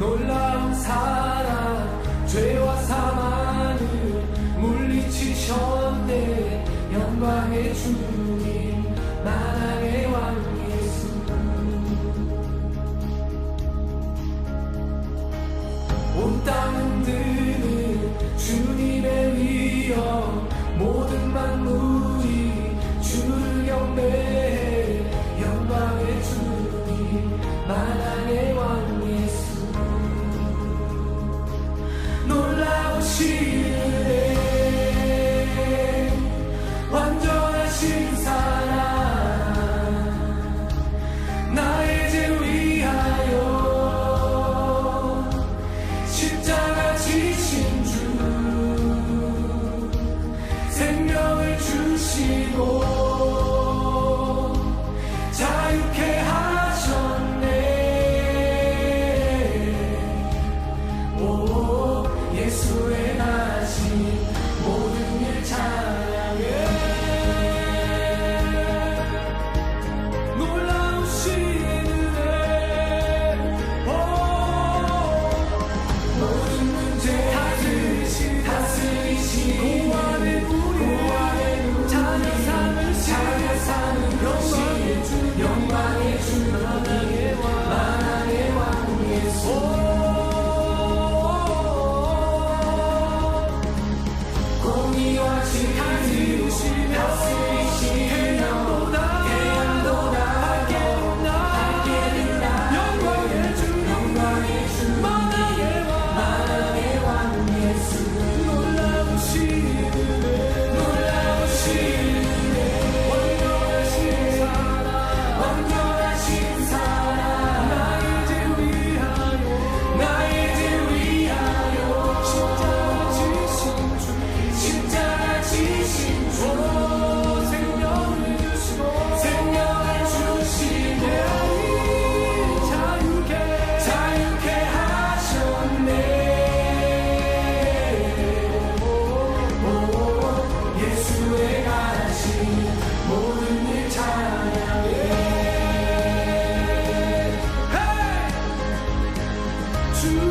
놀라운 사랑 죄와 사망을 물리치셨네. 영광의 주님 만왕의 왕 예수. 온 땅 흔드는 주님의 위엄, 모든 만물이 주를 경배해. 영광의 주님 만왕의 왕 예수. 놀라우시네 완전하신 사랑, 나의 죄 위하여 십자가 지신 주, 생명을 주시고 자유케 하셨네. 오, 예수의 나신 모든 일 찬양해. 놀라우신 은혜, 모든 문제 다스리신 고아의 우리 자녀 사는 영광의 주, 영광의 주, 만왕의 왕 예수. 공의와 진리를 다스리신 태양보다 밝게 빛나 영광의 주, 만왕의 왕 예수. 놀라우신 은혜, 완전하신 사랑, 나의 죄 위하여 십자가 지신 주, 생명을 주시네. 자유케 하셨네. 예수의 가신 모든 일 찬양해. 주를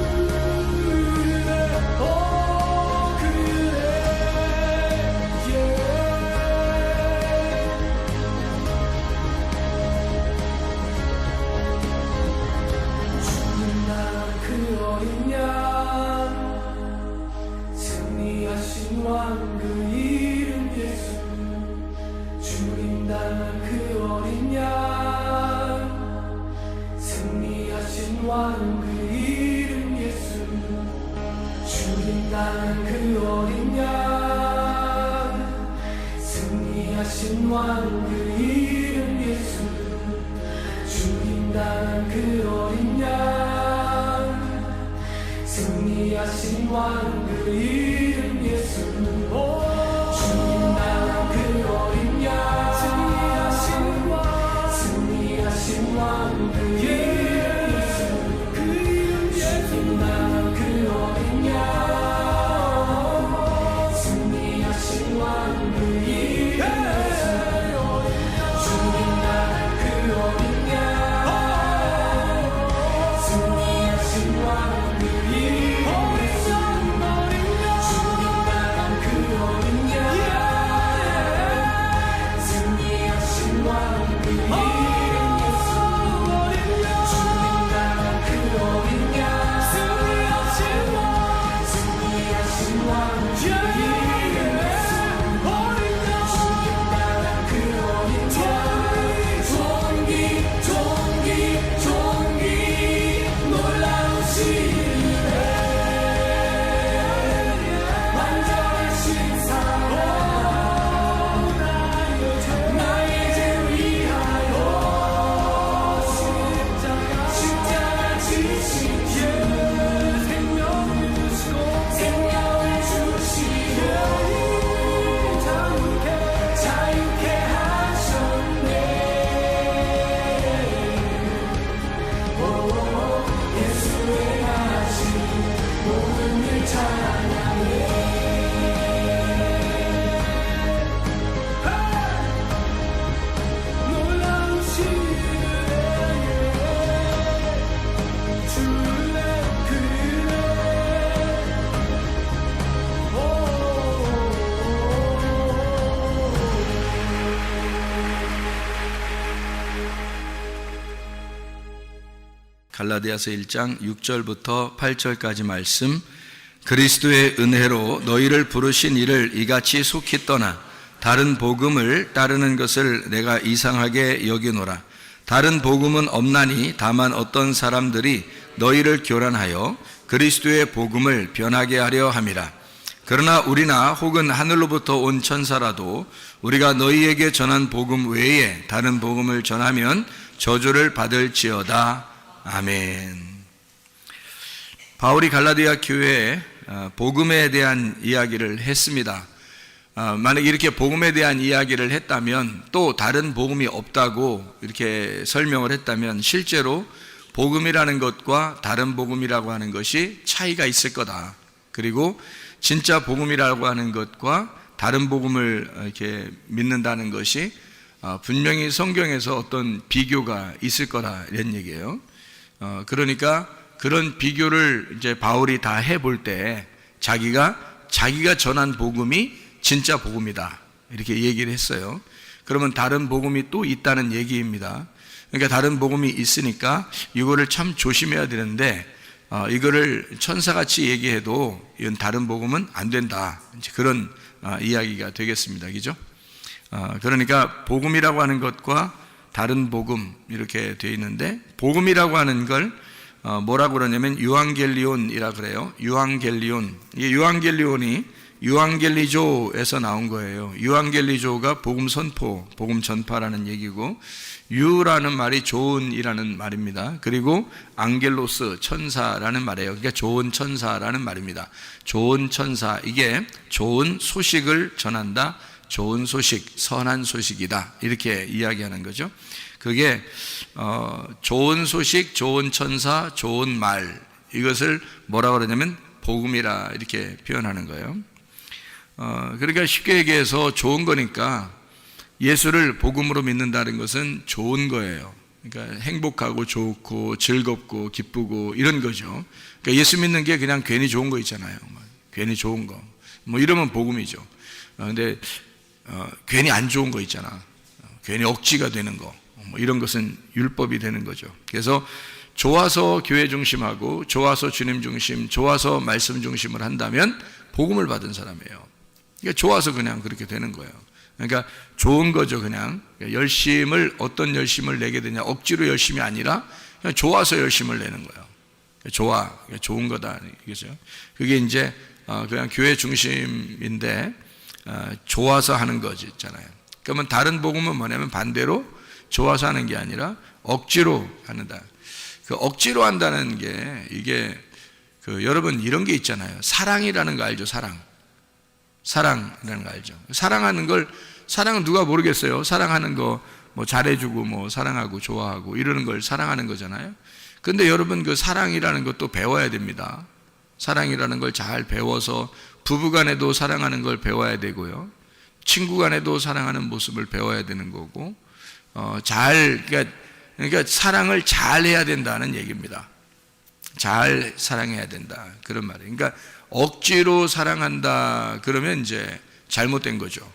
주님 나라 그 어린 양, 승리하신 왕 그 이름 예수. 주님 나라 그 어린 양, 승리하신 왕 그 이름 예수. 주님 나라 그 어린 양, 승리하신 왕 그 이름 예수. 주님 나라 그 어린 양, 승리하신 왕 그 이름 예수. 주님 나라 그 어린 양, 승리하신 왕 그 이름 예수. 주님 나라 그 어린 양, 승리하신 왕 그 이름 예수. 주님 나라 그 어린 양, 승리하신 왕 그 이름 예수. 갈라디아서 1장 6절부터 8절까지 말씀. 그리스도의 은혜로 너희를 부르신 이를 이같이 속히 떠나 다른 복음을 따르는 것을 내가 이상하게 여기노라. 다른 복음은 없나니 다만 어떤 사람들이 너희를 교란하여 그리스도의 복음을 변하게 하려 함이라. 그러나 우리나 혹은 하늘로부터 온 천사라도 우리가 너희에게 전한 복음 외에 다른 복음을 전하면 저주를 받을지어다. 아멘. 바울이 갈라디아 교회에 복음에 대한 이야기를 했습니다. 만약 이렇게 복음에 대한 이야기를 했다면, 또 다른 복음이 없다고 이렇게 설명을 했다면 실제로 복음이라는 것과 다른 복음이라고 하는 것이 차이가 있을 거다. 그리고 진짜 복음이라고 하는 것과 다른 복음을 이렇게 믿는다는 것이 분명히 성경에서 어떤 비교가 있을 거다, 이런 얘기예요. 그러니까 그런 비교를 이제 바울이 다 해볼 때 자기가 전한 복음이 진짜 복음이다, 이렇게 얘기를 했어요. 그러면 다른 복음이 또 있다는 얘기입니다. 그러니까 다른 복음이 있으니까 이거를 참 조심해야 되는데, 이거를 천사같이 얘기해도 이건 다른 복음은 안 된다, 이제 그런 이야기가 되겠습니다. 그죠? 그러니까 복음이라고 하는 것과 다른 복음, 이렇게 되어 있는데, 복음이라고 하는 걸 뭐라고 그러냐면 유앙겔리온이라 그래요. 유앙겔리온. 이 유앙겔리온이 유앙겔리조에서 나온 거예요. 유앙겔리조가 복음 선포, 복음 전파라는 얘기고, 유라는 말이 좋은이라는 말입니다. 그리고 앙겔로스, 천사라는 말이에요. 그러니까 좋은 천사라는 말입니다. 좋은 천사, 이게 좋은 소식을 전한다, 좋은 소식, 선한 소식이다, 이렇게 이야기하는 거죠. 그게 좋은 소식, 좋은 천사, 좋은 말, 이것을 뭐라고 그러냐면 복음이라 이렇게 표현하는 거예요. 그러니까 쉽게 얘기해서 좋은 거니까 예수를 복음으로 믿는다는 것은 좋은 거예요. 그러니까 행복하고 좋고 즐겁고 기쁘고 이런 거죠. 그러니까 예수 믿는 게 그냥 괜히 좋은 거 있잖아요. 괜히 좋은 거, 뭐 이러면 복음이죠. 근데 괜히 안 좋은 거 있잖아. 괜히 억지가 되는 거, 뭐 이런 것은 율법이 되는 거죠. 그래서 좋아서 교회 중심하고 좋아서 주님 중심, 좋아서 말씀 중심을 한다면 복음을 받은 사람이에요. 그러니까 좋아서 그냥 그렇게 되는 거예요. 그러니까 좋은 거죠. 그냥 열심을, 어떤 열심을 내게 되냐, 억지로 열심이 아니라 그냥 좋아서 열심을 내는 거예요. 좋은 거다, 이거죠. 그게 이제 그냥 교회 중심인데 좋아서 하는 거지 있잖아요. 그러면 다른 복음은 뭐냐면 반대로 좋아서 하는 게 아니라 억지로 한다. 그 억지로 한다는 게, 이게 여러분 이런 게 있잖아요. 사랑이라는 거 알죠? 사랑이라는 거 알죠? 사랑은 누가 모르겠어요? 사랑하는 거 뭐 잘해주고 뭐 사랑하고 좋아하고 이러는 걸 사랑하는 거잖아요. 근데 여러분 그 사랑이라는 것도 배워야 됩니다. 사랑이라는 걸 잘 배워서 부부간에도 사랑하는 걸 배워야 되고요. 친구간에도 사랑하는 모습을 배워야 되는 거고, 그러니까 사랑을 잘 해야 된다는 얘기입니다. 잘 사랑해야 된다, 그런 말이에요. 그러니까 억지로 사랑한다 그러면 이제 잘못된 거죠.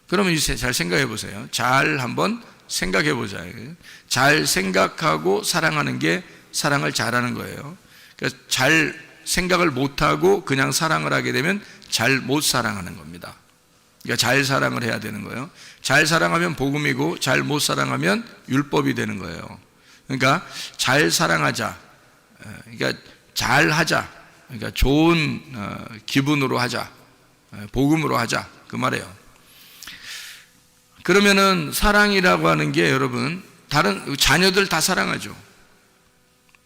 그러면 이제 잘 생각해 보세요. 잘 한번 생각해 보자. 잘 생각하고 사랑하는 게 사랑을 잘하는 거예요. 그러니까 잘 생각을 못하고 그냥 사랑을 하게 되면 잘 못 사랑하는 겁니다. 그러니까 잘 사랑을 해야 되는 거예요. 잘 사랑하면 복음이고, 잘 못 사랑하면 율법이 되는 거예요. 그러니까 잘 사랑하자, 그러니까 잘 하자, 그러니까 좋은 기분으로 하자, 복음으로 하자, 그 말이에요. 그러면은 사랑이라고 하는 게, 여러분, 다른 자녀들 다 사랑하죠.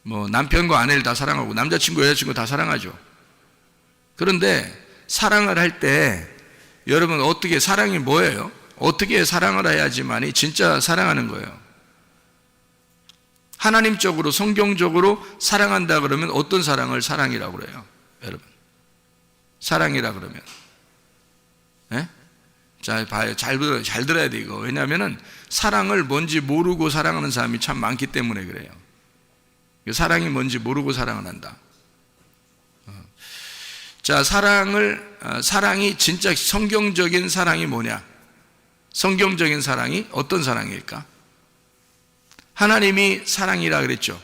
뭐 남편과 아내를 다 사랑하고 남자친구, 여자친구 다 사랑하죠. 그런데 사랑을 할 때 여러분 어떻게, 사랑이 뭐예요? 어떻게 사랑을 해야지만이 진짜 사랑하는 거예요? 하나님적으로, 성경적으로 사랑한다 그러면 어떤 사랑을 사랑이라고 그래요? 여러분, 사랑이라 그러면, 네? 자, 봐요. 잘 들어야 돼, 이거. 왜냐하면은 사랑을 뭔지 모르고 사랑하는 사람이 참 많기 때문에 그래요. 사랑이 뭔지 모르고 사랑을 한다. 자, 사랑이 진짜 성경적인 사랑이 뭐냐? 성경적인 사랑이 어떤 사랑일까? 하나님이 사랑이라 그랬죠.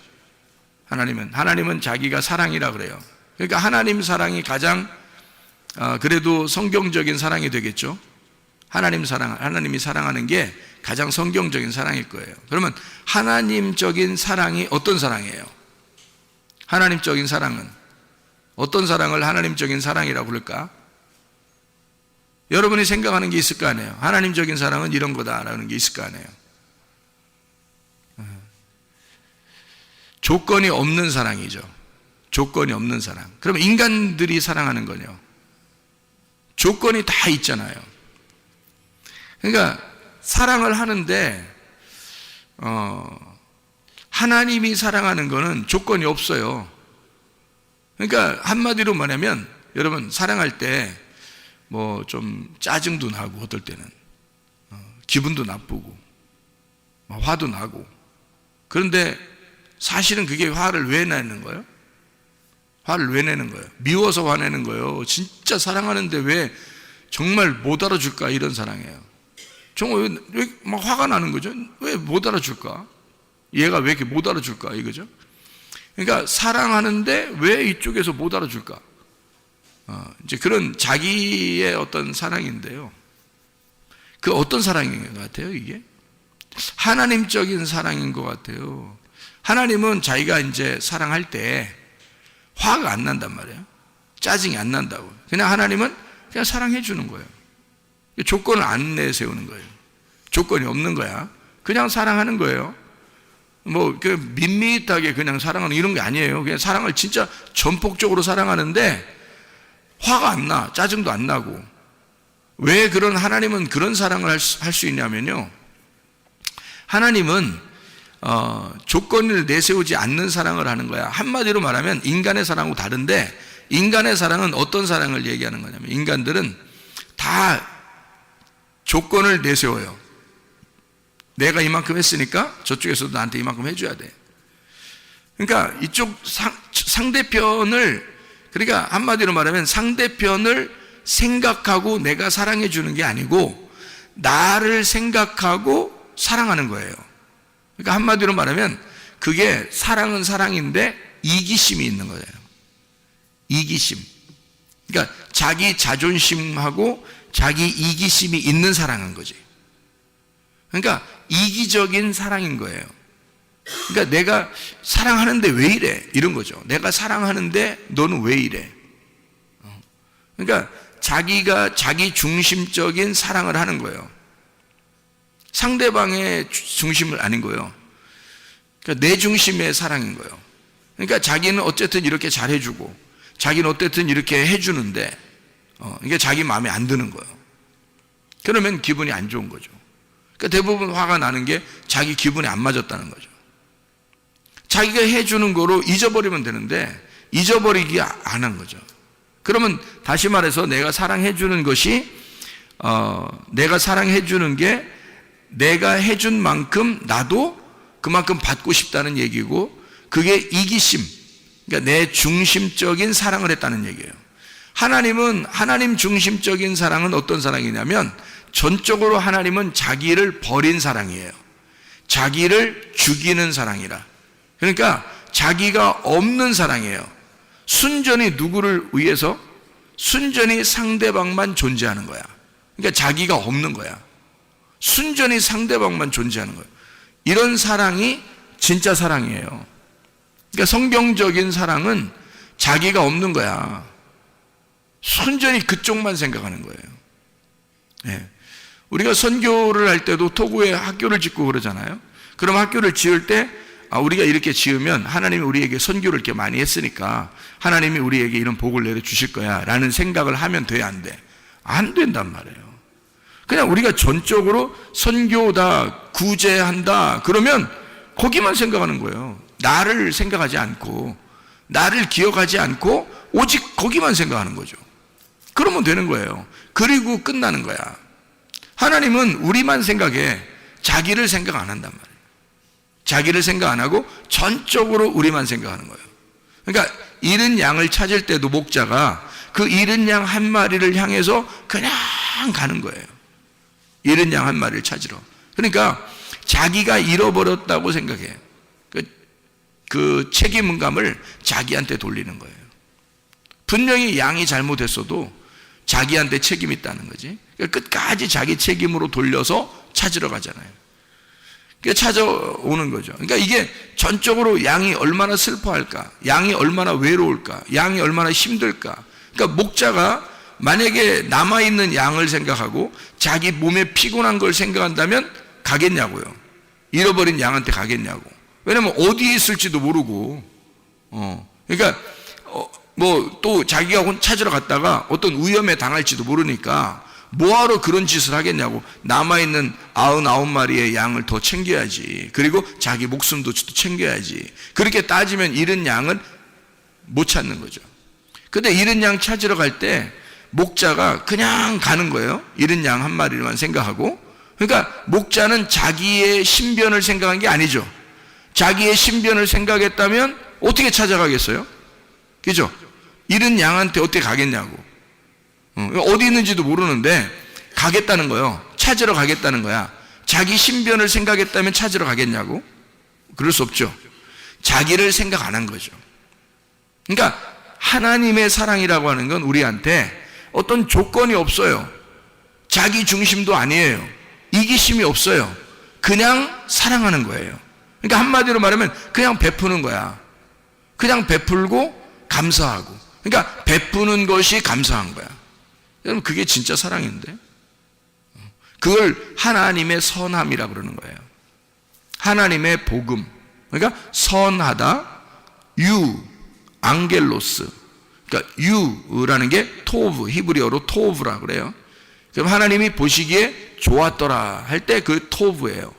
하나님은 자기가 사랑이라 그래요. 그러니까 하나님 사랑이 가장 그래도 성경적인 사랑이 되겠죠. 하나님이 사랑하는 게 가장 성경적인 사랑일 거예요. 그러면 하나님적인 사랑이 어떤 사랑이에요? 하나님적인 사랑은 어떤 사랑을 하나님적인 사랑이라고 부를까? 여러분이 생각하는 게 있을 거 아니에요. 하나님적인 사랑은 이런 거다라는 게 있을 거 아니에요. 조건이 없는 사랑이죠. 조건이 없는 사랑. 그럼 인간들이 사랑하는 거요. 조건이 다 있잖아요. 그러니까 사랑을 하는데 하나님이 사랑하는 거는 조건이 없어요. 그러니까 한마디로 말하면 여러분 사랑할 때 뭐 좀 짜증도 나고 어떨 때는 기분도 나쁘고 화도 나고, 그런데 사실은 그게 화를 왜 내는 거예요? 화를 왜 내는 거예요? 미워서 화내는 거예요? 진짜 사랑하는데 왜 정말 못 알아줄까? 이런 사랑이에요. 정말 왜 막 화가 나는 거죠? 왜 못 알아줄까? 얘가 왜 이렇게 못 알아줄까? 이거죠. 그러니까 사랑하는데 왜 이쪽에서 못 알아줄까? 이제 그런 자기의 어떤 사랑인데요. 그 어떤 사랑인 것 같아요, 이게? 하나님적인 사랑인 것 같아요. 하나님은 자기가 이제 사랑할 때 화가 안 난단 말이에요. 짜증이 안 난다고. 그냥 하나님은 그냥 사랑해 주는 거예요. 조건을 안 내세우는 거예요. 조건이 없는 거야. 그냥 사랑하는 거예요. 뭐 밋밋하게 그냥 사랑하는 이런 게 아니에요. 그냥 사랑을 진짜 전폭적으로 사랑하는데 화가 안 나, 짜증도 안 나고. 왜 그런 하나님은 그런 사랑을 할 수 있냐면요, 하나님은 조건을 내세우지 않는 사랑을 하는 거야. 한마디로 말하면 인간의 사랑하고 다른데, 인간의 사랑은 어떤 사랑을 얘기하는 거냐면, 인간들은 다 조건을 내세워요. 내가 이만큼 했으니까 저쪽에서도 나한테 이만큼 해줘야 돼. 그러니까 이쪽 상대편을, 그러니까 한마디로 말하면 상대편을 생각하고 내가 사랑해 주는 게 아니고 나를 생각하고 사랑하는 거예요. 그러니까 한마디로 말하면 그게 사랑은 사랑인데 이기심이 있는 거예요. 이기심. 그러니까 자기 자존심하고 자기 이기심이 있는 사랑인 거지. 그러니까 이기적인 사랑인 거예요. 그러니까 내가 사랑하는데 왜 이래? 이런 거죠. 내가 사랑하는데 너는 왜 이래? 그러니까 자기가 자기 중심적인 사랑을 하는 거예요. 상대방의 중심을 아닌 거예요. 그러니까 내 중심의 사랑인 거예요. 그러니까 자기는 어쨌든 이렇게 잘해주고 자기는 어쨌든 이렇게 해주는데 이게 자기 마음에 안 드는 거예요. 그러면 기분이 안 좋은 거죠. 그러니까 대부분 화가 나는 게 자기 기분에 안 맞았다는 거죠. 자기가 해주는 거로 잊어버리면 되는데 잊어버리기 안 한 거죠. 그러면 다시 말해서 내가 사랑해 주는 것이 내가 사랑해 주는 게 내가 해준 만큼 나도 그만큼 받고 싶다는 얘기고, 그게 이기심, 그러니까 내 중심적인 사랑을 했다는 얘기예요. 하나님은 하나님 중심적인 사랑은 어떤 사랑이냐면 전적으로 하나님은 자기를 버린 사랑이에요. 자기를 죽이는 사랑이라. 그러니까 자기가 없는 사랑이에요. 순전히 누구를 위해서? 순전히 상대방만 존재하는 거야. 그러니까 자기가 없는 거야. 순전히 상대방만 존재하는 거예요. 이런 사랑이 진짜 사랑이에요. 그러니까 성경적인 사랑은 자기가 없는 거야. 순전히 그쪽만 생각하는 거예요. 네. 우리가 선교를 할 때도 토고에 학교를 짓고 그러잖아요. 그럼 학교를 지을 때 우리가 이렇게 지으면 하나님이 우리에게 선교를 이렇게 많이 했으니까 하나님이 우리에게 이런 복을 내려주실 거야 라는 생각을 하면 돼, 안 돼? 안 된단 말이에요. 그냥 우리가 전적으로 선교다, 구제한다 그러면 거기만 생각하는 거예요. 나를 생각하지 않고 나를 기억하지 않고 오직 거기만 생각하는 거죠. 그러면 되는 거예요. 그리고 끝나는 거야. 하나님은 우리만 생각해. 자기를 생각 안 한단 말이에요. 자기를 생각 안 하고 전적으로 우리만 생각하는 거예요. 그러니까 잃은 양을 찾을 때도 목자가 그 잃은 양 한 마리를 향해서 그냥 가는 거예요. 잃은 양 한 마리를 찾으러. 그러니까 자기가 잃어버렸다고 생각해. 그 책임감을 자기한테 돌리는 거예요. 분명히 양이 잘못했어도 자기한테 책임이 있다는 거지. 그러니까 끝까지 자기 책임으로 돌려서 찾으러 가잖아요. 그러니까 찾아오는 거죠. 그러니까 이게 전적으로 양이 얼마나 슬퍼할까, 양이 얼마나 외로울까, 양이 얼마나 힘들까. 그러니까 목자가 만약에 남아있는 양을 생각하고 자기 몸에 피곤한 걸 생각한다면 가겠냐고요. 잃어버린 양한테 가겠냐고. 왜냐면 어디에 있을지도 모르고, 그러니까 뭐 또 자기가 찾으러 갔다가 어떤 위험에 당할지도 모르니까 뭐하러 그런 짓을 하겠냐고. 남아있는 99마리의 양을 더 챙겨야지. 그리고 자기 목숨도 챙겨야지. 그렇게 따지면 잃은 양은 못 찾는 거죠. 근데 잃은 양 찾으러 갈 때 목자가 그냥 가는 거예요. 잃은 양 한 마리만 생각하고. 그러니까 목자는 자기의 신변을 생각한 게 아니죠. 자기의 신변을 생각했다면 어떻게 찾아가겠어요? 그죠? 잃은 양한테 어떻게 가겠냐고. 어디 있는지도 모르는데 가겠다는 거예요. 찾으러 가겠다는 거야. 자기 신변을 생각했다면 찾으러 가겠냐고? 그럴 수 없죠. 자기를 생각 안 한 거죠. 그러니까 하나님의 사랑이라고 하는 건 우리한테 어떤 조건이 없어요. 자기 중심도 아니에요. 이기심이 없어요. 그냥 사랑하는 거예요. 그러니까 한마디로 말하면 그냥 베푸는 거야. 그냥 베풀고 감사하고. 그러니까 베푸는 것이 감사한 거야. 여러분, 그게 진짜 사랑인데. 그걸 하나님의 선함이라고 그러는 거예요. 하나님의 복음. 그러니까 선하다, 앙겔로스. 그러니까 유라는 게 토브, 히브리어로 토브라고 그래요. 그럼 하나님이 보시기에 좋았더라 할 때 그 토브예요.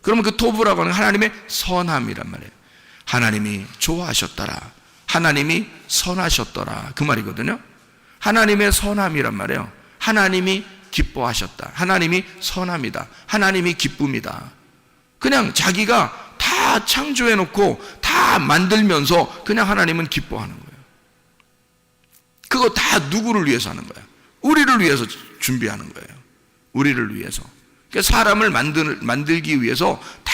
그러면 그 토브라고 하는 하나님의 선함이란 말이에요. 하나님이 좋아하셨더라. 하나님이 선하셨더라. 그 말이거든요. 하나님의 선함이란 말이에요. 하나님이 기뻐하셨다. 하나님이 선함이다. 하나님이 기쁨이다. 그냥 자기가 다 창조해놓고 다 만들면서 그냥 하나님은 기뻐하는 거예요. 그거 다 누구를 위해서 하는 거야? 우리를 위해서 준비하는 거예요. 우리를 위해서. 그러니까 사람을 만들기 위해서 다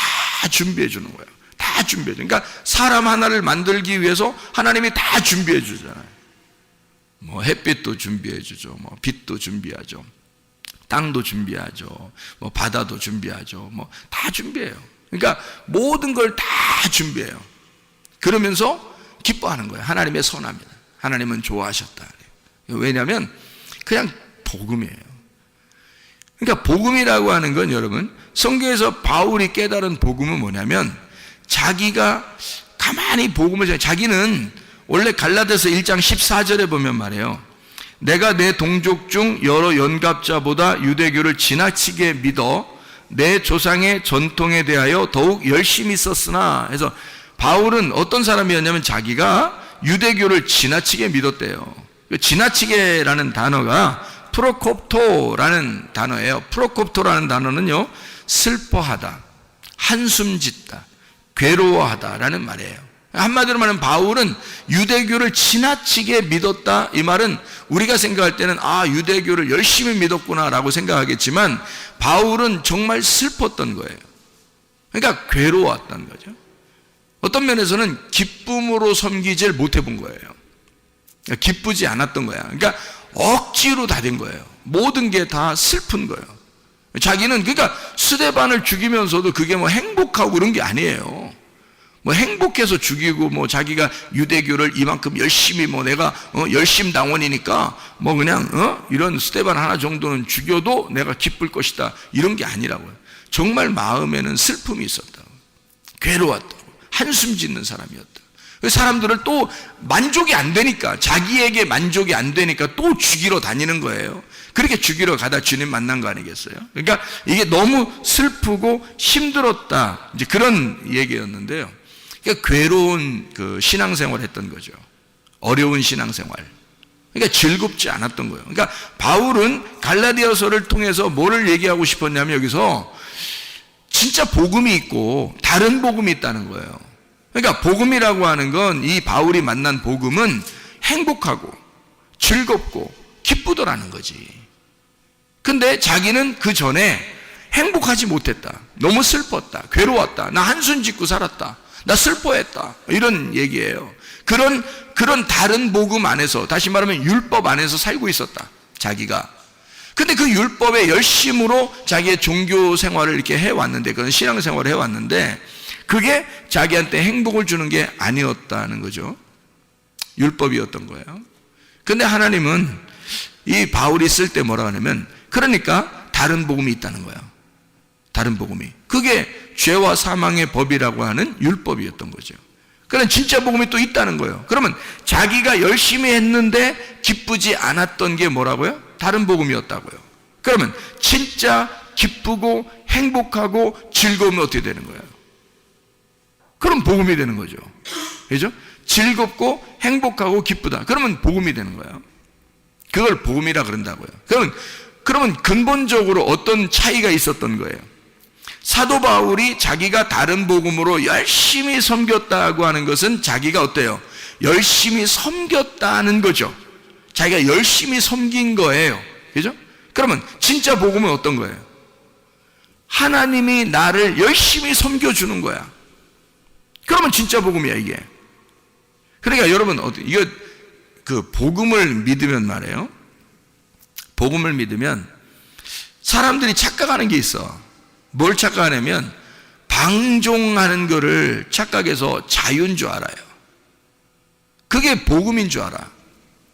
준비해 주는 거예요. 다 준비해 줘. 그러니까 사람 하나를 만들기 위해서 하나님이 다 준비해 주잖아요. 뭐 햇빛도 준비해 주죠. 뭐 빛도 준비하죠. 땅도 준비하죠. 뭐 바다도 준비하죠. 뭐 다 준비해요. 그러니까 모든 걸 다 준비해요. 그러면서 기뻐하는 거예요. 하나님의 선함이다. 하나님은 좋아하셨다. 왜냐하면 그냥 복음이에요. 그러니까 복음이라고 하는 건 여러분, 성경에서 바울이 깨달은 복음은 뭐냐면 자기가 가만히 복음을, 자기는 원래 갈라디아서 1장 14절에 보면 말이에요. 내가 내 동족 중 여러 연갑자보다 유대교를 지나치게 믿어 내 조상의 전통에 대하여 더욱 열심히 썼으나 해서 바울은 어떤 사람이었냐면 자기가 유대교를 지나치게 믿었대요. 지나치게라는 단어가 프로콥토라는 단어예요. 프로콥토라는 단어는요, 슬퍼하다, 한숨 짓다, 괴로워하다라는 말이에요. 한마디로 말하면 바울은 유대교를 지나치게 믿었다. 이 말은 우리가 생각할 때는 유대교를 열심히 믿었구나라고 생각하겠지만 바울은 정말 슬펐던 거예요. 그러니까 괴로웠던 거죠. 어떤 면에서는 기쁨으로 섬기질 못해본 거예요. 기쁘지 않았던 거야. 그러니까 억지로 다 된 거예요. 모든 게 다 슬픈 거예요. 자기는 그러니까 스데반을 죽이면서도 그게 뭐 행복하고 그런 게 아니에요. 뭐 행복해서 죽이고 뭐 자기가 유대교를 이만큼 열심히 뭐 내가 열심당원이니까 뭐 그냥 이런 스데반 하나 정도는 죽여도 내가 기쁠 것이다, 이런 게 아니라고요. 정말 마음에는 슬픔이 있었다고, 괴로웠다고, 한숨 짓는 사람이었다. 사람들을 또 만족이 안 되니까, 자기에게 만족이 안 되니까 또 죽이러 다니는 거예요. 그렇게 죽이러 가다 주님 만난 거 아니겠어요? 그러니까 이게 너무 슬프고 힘들었다, 이제 그런 얘기였는데요. 그러니까 괴로운 그 신앙생활을 했던 거죠. 어려운 신앙생활. 그러니까 즐겁지 않았던 거예요. 그러니까 바울은 갈라디아서를 통해서 뭐를 얘기하고 싶었냐면 여기서 진짜 복음이 있고 다른 복음이 있다는 거예요. 그러니까 복음이라고 하는 건, 이 바울이 만난 복음은 행복하고 즐겁고 기쁘더라는 거지. 근데 자기는 그 전에 행복하지 못했다, 너무 슬펐다, 괴로웠다, 나 한숨 짓고 살았다, 나 슬퍼했다. 이런 얘기예요. 그런 다른 복음 안에서, 다시 말하면 율법 안에서 살고 있었다. 자기가. 근데 그 율법의 열심으로 자기의 종교 생활을 이렇게 해왔는데, 그런 신앙 생활을 해왔는데, 그게 자기한테 행복을 주는 게 아니었다는 거죠. 율법이었던 거예요. 근데 하나님은 이 바울이 쓸 때 뭐라 하냐면, 그러니까 다른 복음이 있다는 거예요. 다른 복음이. 그게 죄와 사망의 법이라고 하는 율법이었던 거죠. 그러니까 진짜 복음이 또 있다는 거예요. 그러면 자기가 열심히 했는데 기쁘지 않았던 게 뭐라고요? 다른 복음이었다고요. 그러면 진짜 기쁘고 행복하고 즐거우면 어떻게 되는 거예요? 그럼 복음이 되는 거죠. 그죠? 즐겁고 행복하고 기쁘다. 그러면 복음이 되는 거예요. 그걸 복음이라 그런다고요. 그러면 근본적으로 어떤 차이가 있었던 거예요? 사도 바울이 자기가 다른 복음으로 열심히 섬겼다고 하는 것은 자기가 어때요? 열심히 섬겼다는 거죠. 자기가 열심히 섬긴 거예요. 그죠? 그러면 진짜 복음은 어떤 거예요? 하나님이 나를 열심히 섬겨주는 거야. 그러면 진짜 복음이야, 이게. 그러니까 여러분, 이거 그 복음을 믿으면 말이에요. 복음을 믿으면 사람들이 착각하는 게 있어. 뭘 착각하냐면 방종하는 거를 착각해서 자유인 줄 알아요. 그게 복음인 줄 알아.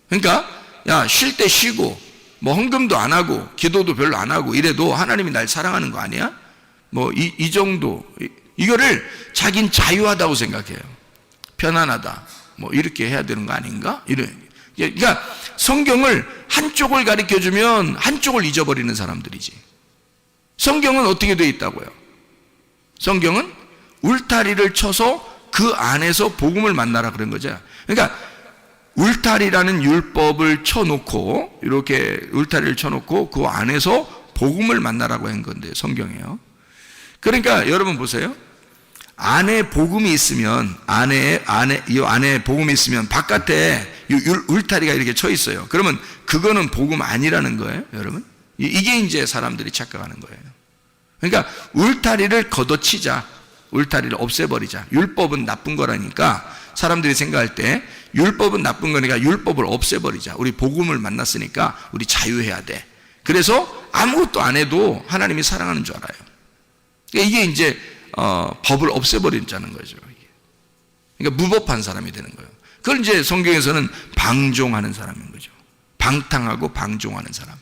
그러니까 야, 쉴 때 쉬고 뭐 헌금도 안 하고 기도도 별로 안 하고 이래도 하나님이 날 사랑하는 거 아니야? 뭐 이 정도, 이거를 자긴 자유하다고 생각해요. 편안하다, 뭐 이렇게 해야 되는 거 아닌가? 그러니까 성경을 한쪽을 가르쳐주면 한쪽을 잊어버리는 사람들이지. 성경은 어떻게 되어 있다고요? 성경은 울타리를 쳐서 그 안에서 복음을 만나라 그런 거죠. 그러니까 울타리라는 율법을 쳐놓고, 이렇게 울타리를 쳐놓고 그 안에서 복음을 만나라고 한 건데, 성경이에요. 그러니까 여러분 보세요. 안에 복음이 있으면, 이 안에 복음이 있으면 바깥에 울타리가 이렇게 쳐 있어요. 그러면 그거는 복음 아니라는 거예요, 여러분. 이게 이제 사람들이 착각하는 거예요. 그러니까 울타리를 걷어치자, 울타리를 없애버리자. 율법은 나쁜 거라니까 사람들이 생각할 때 율법은 나쁜 거니까 율법을 없애버리자. 우리 복음을 만났으니까 우리 자유해야 돼. 그래서 아무것도 안 해도 하나님이 사랑하는 줄 알아요. 이게 이제 법을 없애버리자는 거죠. 그러니까 무법한 사람이 되는 거예요. 그걸 이제 성경에서는 방종하는 사람인 거죠. 방탕하고 방종하는 사람.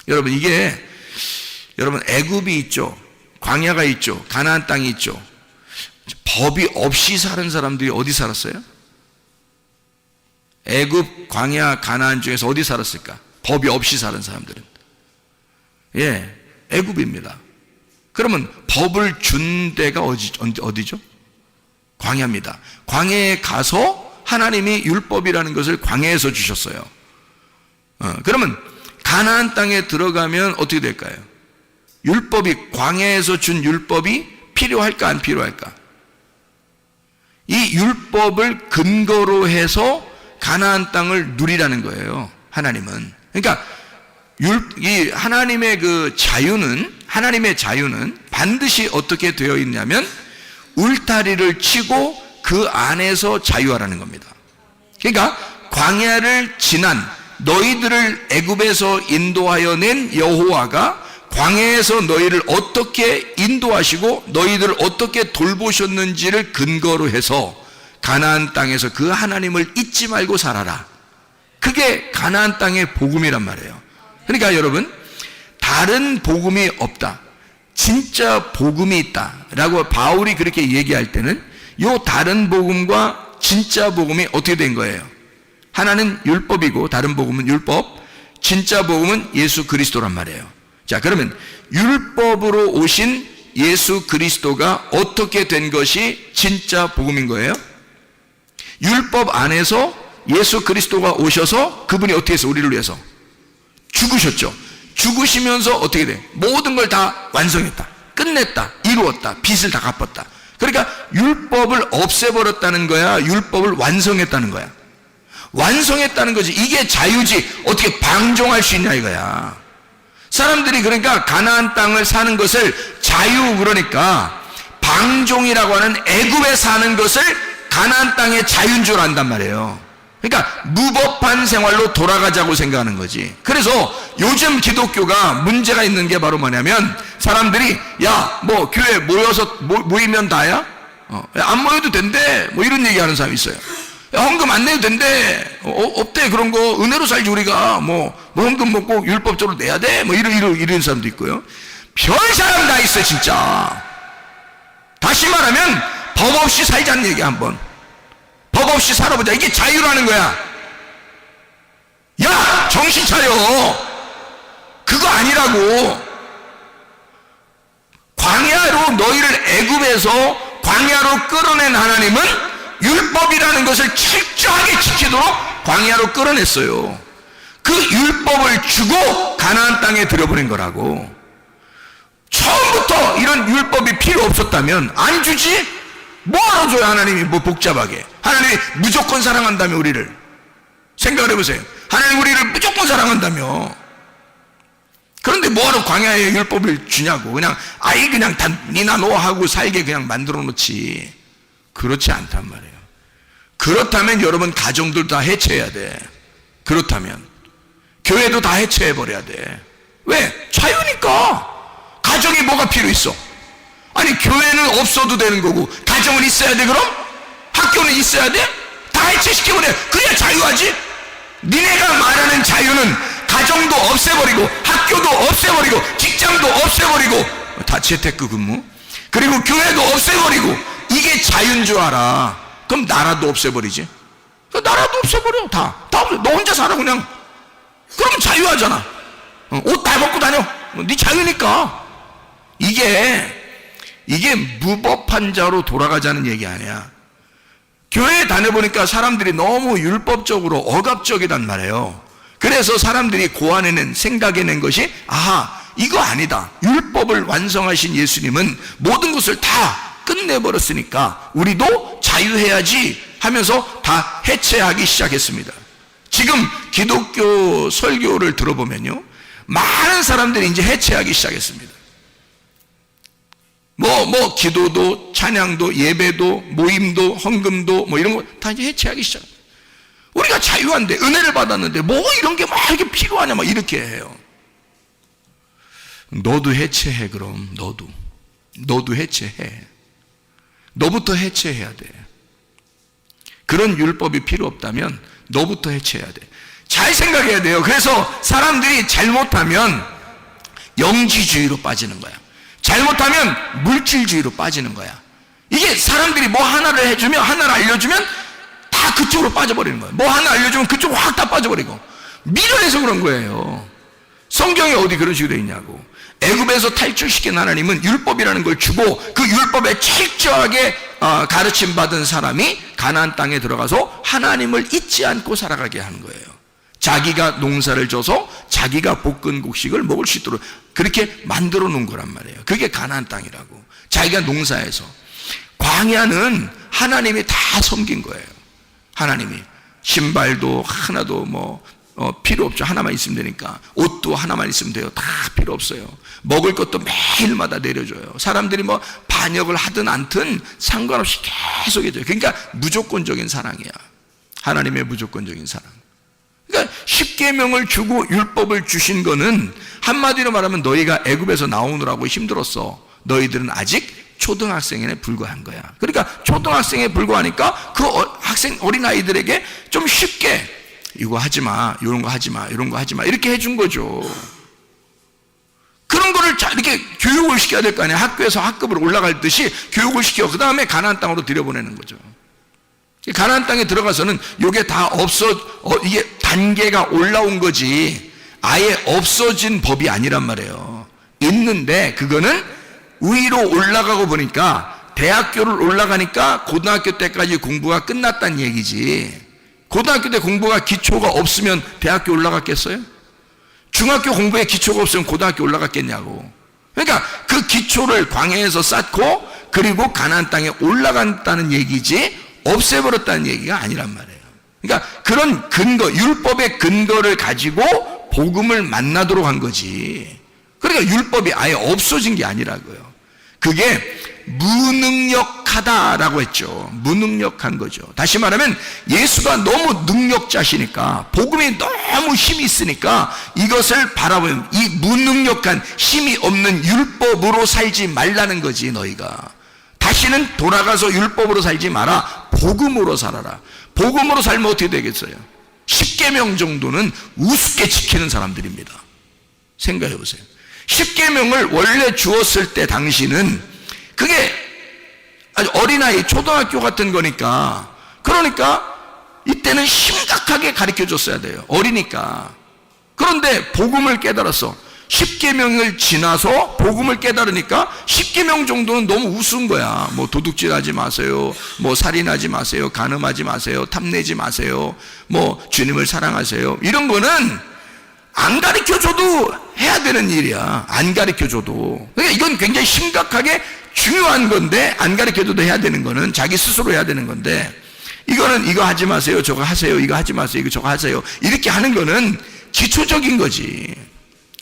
여러분, 여러분 애굽이 있죠. 광야가 있죠. 가나안 땅이 있죠. 법이 없이 사는 사람들이 어디 살았어요? 애굽, 광야, 가나안 중에서 어디 살았을까? 법이 없이 사는 사람들은. 애굽입니다. 그러면 법을 준 데가 어디죠? 광야입니다. 광야에 가서 하나님이 율법이라는 것을 광야에서 주셨어요. 그러면 가나안 땅에 들어가면 어떻게 될까요? 율법이, 광야에서 준 율법이 필요할까 안 필요할까? 이 율법을 근거로 해서 가나안 땅을 누리라는 거예요, 하나님은. 그러니까 이 하나님의 그 하나님의 자유는 반드시 어떻게 되어 있냐면 울타리를 치고 그 안에서 자유하라는 겁니다. 그러니까 광야를 지난 너희들을 애굽에서 인도하여 낸 여호와가 광야에서 너희를 어떻게 인도하시고 너희들을 어떻게 돌보셨는지를 근거로 해서 가나안 땅에서 그 하나님을 잊지 말고 살아라. 그게 가나안 땅의 복음이란 말이에요. 그러니까 여러분, 다른 복음이 없다, 진짜 복음이 있다라고 바울이 그렇게 얘기할 때는 요 다른 복음과 진짜 복음이 어떻게 된 거예요? 하나는 율법이고 다른 복음은 율법, 진짜 복음은 예수 그리스도란 말이에요. 자, 그러면 율법으로 오신 예수 그리스도가 어떻게 된 것이 진짜 복음인 거예요? 율법 안에서 예수 그리스도가 오셔서 그분이 어떻게 해서 우리를 위해서 죽으셨죠. 죽으시면서 어떻게 돼? 모든 걸 다 완성했다, 끝냈다, 이루었다, 빚을 다 갚았다. 그러니까 율법을 없애버렸다는 거야, 율법을 완성했다는 거야. 완성했다는 거지. 이게 자유지. 어떻게 방종할 수 있냐 이거야. 사람들이 그러니까 가나안 땅을 사는 것을 자유, 그러니까 방종이라고 하는 애굽에 사는 것을 가나안 땅의 자유인 줄 안단 말이에요. 그러니까 무법한 생활로 돌아가자고 생각하는 거지. 그래서 요즘 기독교가 문제가 있는 게 바로 뭐냐면, 사람들이 야 뭐 교회 모여서 모이면 다야? 안 모여도 된대, 뭐 이런 얘기하는 사람이 있어요. 야, 헌금 안 내도 된대, 없대, 그런 거 은혜로 살지 우리가, 뭐 헌금 뭐 꼭 율법적으로 내야 돼, 뭐 이런 사람도 있고요. 별 사람 다 있어 진짜. 다시 말하면 법 없이 살자는 얘기. 한번 법 없이 살아보자, 이게 자유라는 거야. 야 정신 차려, 그거 아니라고. 광야로 너희를 애굽에서 광야로 끌어낸 하나님은 율법이라는 것을 철저하게 지키도록 광야로 끌어냈어요. 그 율법을 주고 가나안 땅에 들여보낸 거라고. 처음부터 이런 율법이 필요 없었다면 안 주지? 뭐하러 줘요 하나님이, 뭐 복잡하게. 하나님이 무조건 사랑한다며 우리를. 생각을 해보세요. 하나님 우리를 무조건 사랑한다며. 그런데 뭐하러 광야에 율법을 주냐고. 그냥 그냥 다 니나 너 하고 살게 그냥 만들어 놓지. 그렇지 않단 말이에요. 그렇다면 여러분 가정들 다 해체해야 돼. 그렇다면 교회도 다 해체해 버려야 돼. 왜? 자유니까. 가정이 뭐가 필요 있어? 아니 교회는 없어도 되는 거고 가정은 있어야 돼? 그럼? 학교는 있어야 돼? 다 해체시켜버려. 그래야 자유하지. 니네가 말하는 자유는 가정도 없애버리고 학교도 없애버리고 직장도 없애버리고 다 재테크 근무, 그리고 교회도 없애버리고, 이게 자유인 줄 알아. 그럼 나라도 없애버리지. 나라도 없애버려. 다 없애. 너 혼자 살아 그냥. 그러면 자유하잖아. 옷 다 벗고 다녀. 네 자유니까. 이게 무법한 자로 돌아가자는 얘기 아니야. 교회에 다녀보니까 사람들이 너무 율법적으로 억압적이단 말이에요. 그래서 사람들이 고안해낸, 생각해낸 것이, 아하, 이거 아니다. 율법을 완성하신 예수님은 모든 것을 다 끝내버렸으니까 우리도 자유해야지 하면서 다 해체하기 시작했습니다. 지금 기독교 설교를 들어보면요, 많은 사람들이 이제 해체하기 시작했습니다. 뭐 기도도, 찬양도, 예배도, 모임도, 헌금도 뭐 이런 거 다 이제 해체하기 시작. 우리가 자유한데, 은혜를 받았는데 뭐 이런 게 막 이렇게 필요하냐 막 이렇게 해요. 너도 해체해. 그럼 너도 해체해. 너부터 해체해야 돼. 그런 율법이 필요 없다면 너부터 해체해야 돼. 잘 생각해야 돼요. 그래서 사람들이 잘못하면 영지주의로 빠지는 거야. 잘못하면 물질주의로 빠지는 거야. 이게 사람들이 뭐 하나를 해주면, 하나를 알려주면 다 그쪽으로 빠져버리는 거야. 뭐 하나 알려주면 그쪽으로 확 다 빠져버리고. 미련해서 그런 거예요. 성경에 어디 그런 식으로 되어 있냐고. 애굽에서 탈출시킨 하나님은 율법이라는 걸 주고, 그 율법에 철저하게 가르침 받은 사람이 가나안 땅에 들어가서 하나님을 잊지 않고 살아가게 하는 거예요. 자기가 농사를 져서 자기가 볶은 곡식을 먹을 수 있도록 그렇게 만들어 놓은 거란 말이에요. 그게 가나안 땅이라고. 자기가 농사해서. 광야는 하나님이 다 섬긴 거예요. 하나님이. 신발도 하나도 필요 없죠. 하나만 있으면 되니까. 옷도 하나만 있으면 돼요. 다 필요 없어요. 먹을 것도 매일마다 내려줘요. 사람들이 뭐 반역을 하든 않든 상관없이 계속 해줘요. 그러니까 무조건적인 사랑이야. 하나님의 무조건적인 사랑. 그러니까 십계명을 주고 율법을 주신 거는 한마디로 말하면 너희가 애굽에서 나오느라고 힘들었어. 너희들은 아직 초등학생에 불과한 거야. 그러니까 초등학생에 불과하니까 그 학생 어린아이들에게 좀 쉽게 이거 하지 마, 이런 거 하지 마, 이런 거 하지 마, 이렇게 해준 거죠. 그런 거를 이렇게 교육을 시켜야 될 거 아니야. 학교에서 학급으로 올라갈 듯이 교육을 시켜 그 다음에 가나안 땅으로 들여보내는 거죠. 가나안 땅에 들어가서는 이게 다 이게 단계가 올라온 거지 아예 없어진 법이 아니란 말이에요. 있는데 그거는 위로 올라가고 보니까 대학교를 올라가니까 고등학교 때까지 공부가 끝났다는 얘기지. 고등학교 때 공부가 기초가 없으면 대학교 올라갔겠어요? 중학교 공부에 기초가 없으면 고등학교 올라갔겠냐고. 그러니까 그 기초를 광야에서 쌓고 그리고 가나안 땅에 올라간다는 얘기지 없애버렸다는 얘기가 아니란 말이에요. 그러니까 그런 근거, 율법의 근거를 가지고 복음을 만나도록 한 거지. 그러니까 율법이 아예 없어진 게 아니라고요. 그게 무능력하다라고 했죠. 무능력한 거죠. 다시 말하면 예수가 너무 능력자시니까, 복음이 너무 힘이 있으니까 이것을 바라보면 이 무능력한 힘이 없는 율법으로 살지 말라는 거지. 너희가 다시는 돌아가서 율법으로 살지 마라. 복음으로 살아라. 복음으로 살면 어떻게 되겠어요? 10계명 정도는 우습게 지키는 사람들입니다. 생각해 보세요. 10계명을 원래 주었을 때 당시는 그게 아주 어린아이, 초등학교 같은 거니까, 그러니까 이때는 심각하게 가르쳐 줬어야 돼요. 어리니까. 그런데 복음을 깨달았어. 10계명을 지나서 복음을 깨달으니까 10계명 정도는 너무 우스운 거야. 뭐 도둑질하지 마세요, 뭐 살인하지 마세요, 간음하지 마세요, 탐내지 마세요, 뭐 주님을 사랑하세요, 이런 거는 안 가르쳐줘도 해야 되는 일이야. 안 가르쳐줘도. 그러니까 이건 굉장히 심각하게 중요한 건데, 안 가르쳐줘도 해야 되는 거는 자기 스스로 해야 되는 건데, 이거는 이거 하지 마세요, 저거 하세요, 이거 하지 마세요, 이거 저거 하세요, 이렇게 하는 거는 기초적인 거지.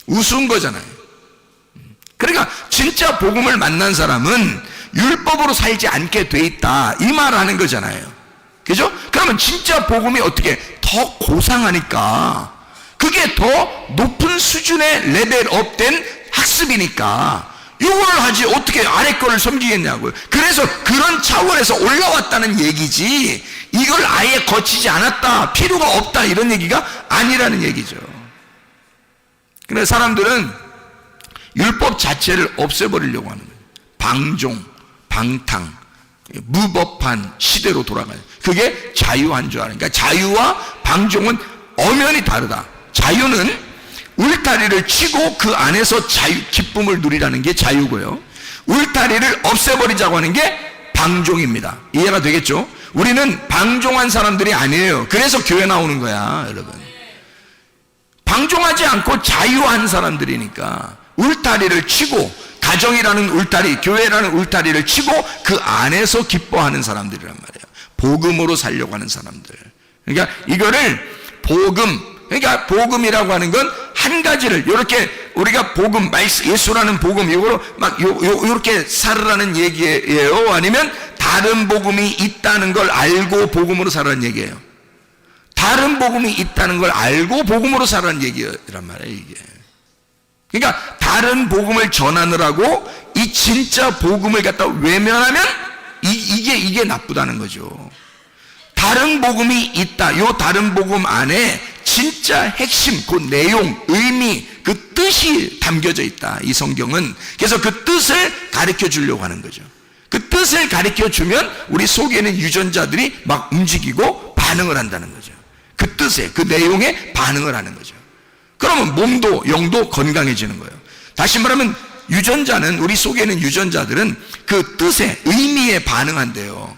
우스운 거잖아요. 그러니까 진짜 복음을 만난 사람은 율법으로 살지 않게 돼 있다, 이 말을 하는 거잖아요. 그죠? 그러면 진짜 복음이 어떻게 더 고상하니까, 그게 더 높은 수준의 레벨업된 학습이니까 이걸 하지 어떻게 아래 거를 섬기겠냐고요. 그래서 그런 차원에서 올라왔다는 얘기지, 이걸 아예 거치지 않았다, 필요가 없다, 이런 얘기가 아니라는 얘기죠. 그래서 사람들은 율법 자체를 없애버리려고 하는 거예요. 방종, 방탕, 무법한 시대로 돌아가요. 그게 자유한 줄 아는. 그러니까 자유와 방종은 엄연히 다르다. 자유는 울타리를 치고 그 안에서 기쁨을 누리라는 게 자유고요, 울타리를 없애버리자고 하는 게 방종입니다. 이해가 되겠죠? 우리는 방종한 사람들이 아니에요. 그래서 교회 나오는 거야, 여러분. 방종하지 않고 자유한 사람들이니까 울타리를 치고, 가정이라는 울타리, 교회라는 울타리를 치고 그 안에서 기뻐하는 사람들이란 말이에요. 복음으로 살려고 하는 사람들. 그러니까 이거를 그러니까 복음이라고 하는 건 한 가지를, 이렇게 우리가 복음, 예수라는 복음, 이거로 막 이렇게 살으라는 얘기예요? 아니면 다른 복음이 있다는 걸 알고 복음으로 살라는 얘기예요? 다른 복음이 있다는 걸 알고 복음으로 살라는 얘기란 말이에요, 이게. 그러니까 다른 복음을 전하느라고 이 진짜 복음을 갖다 외면하면 이게 나쁘다는 거죠. 다른 복음이 있다. 요 다른 복음 안에 진짜 핵심, 그 내용, 의미, 그 뜻이 담겨져 있다, 이 성경은. 그래서 그 뜻을 가르쳐 주려고 하는 거죠. 그 뜻을 가르쳐 주면 우리 속에 있는 유전자들이 막 움직이고 반응을 한다는 거죠. 그 뜻에, 그 내용에 반응을 하는 거죠. 그러면 몸도 영도 건강해지는 거예요. 다시 말하면 유전자는, 우리 속에 있는 유전자들은 그 뜻에, 의미에 반응한대요.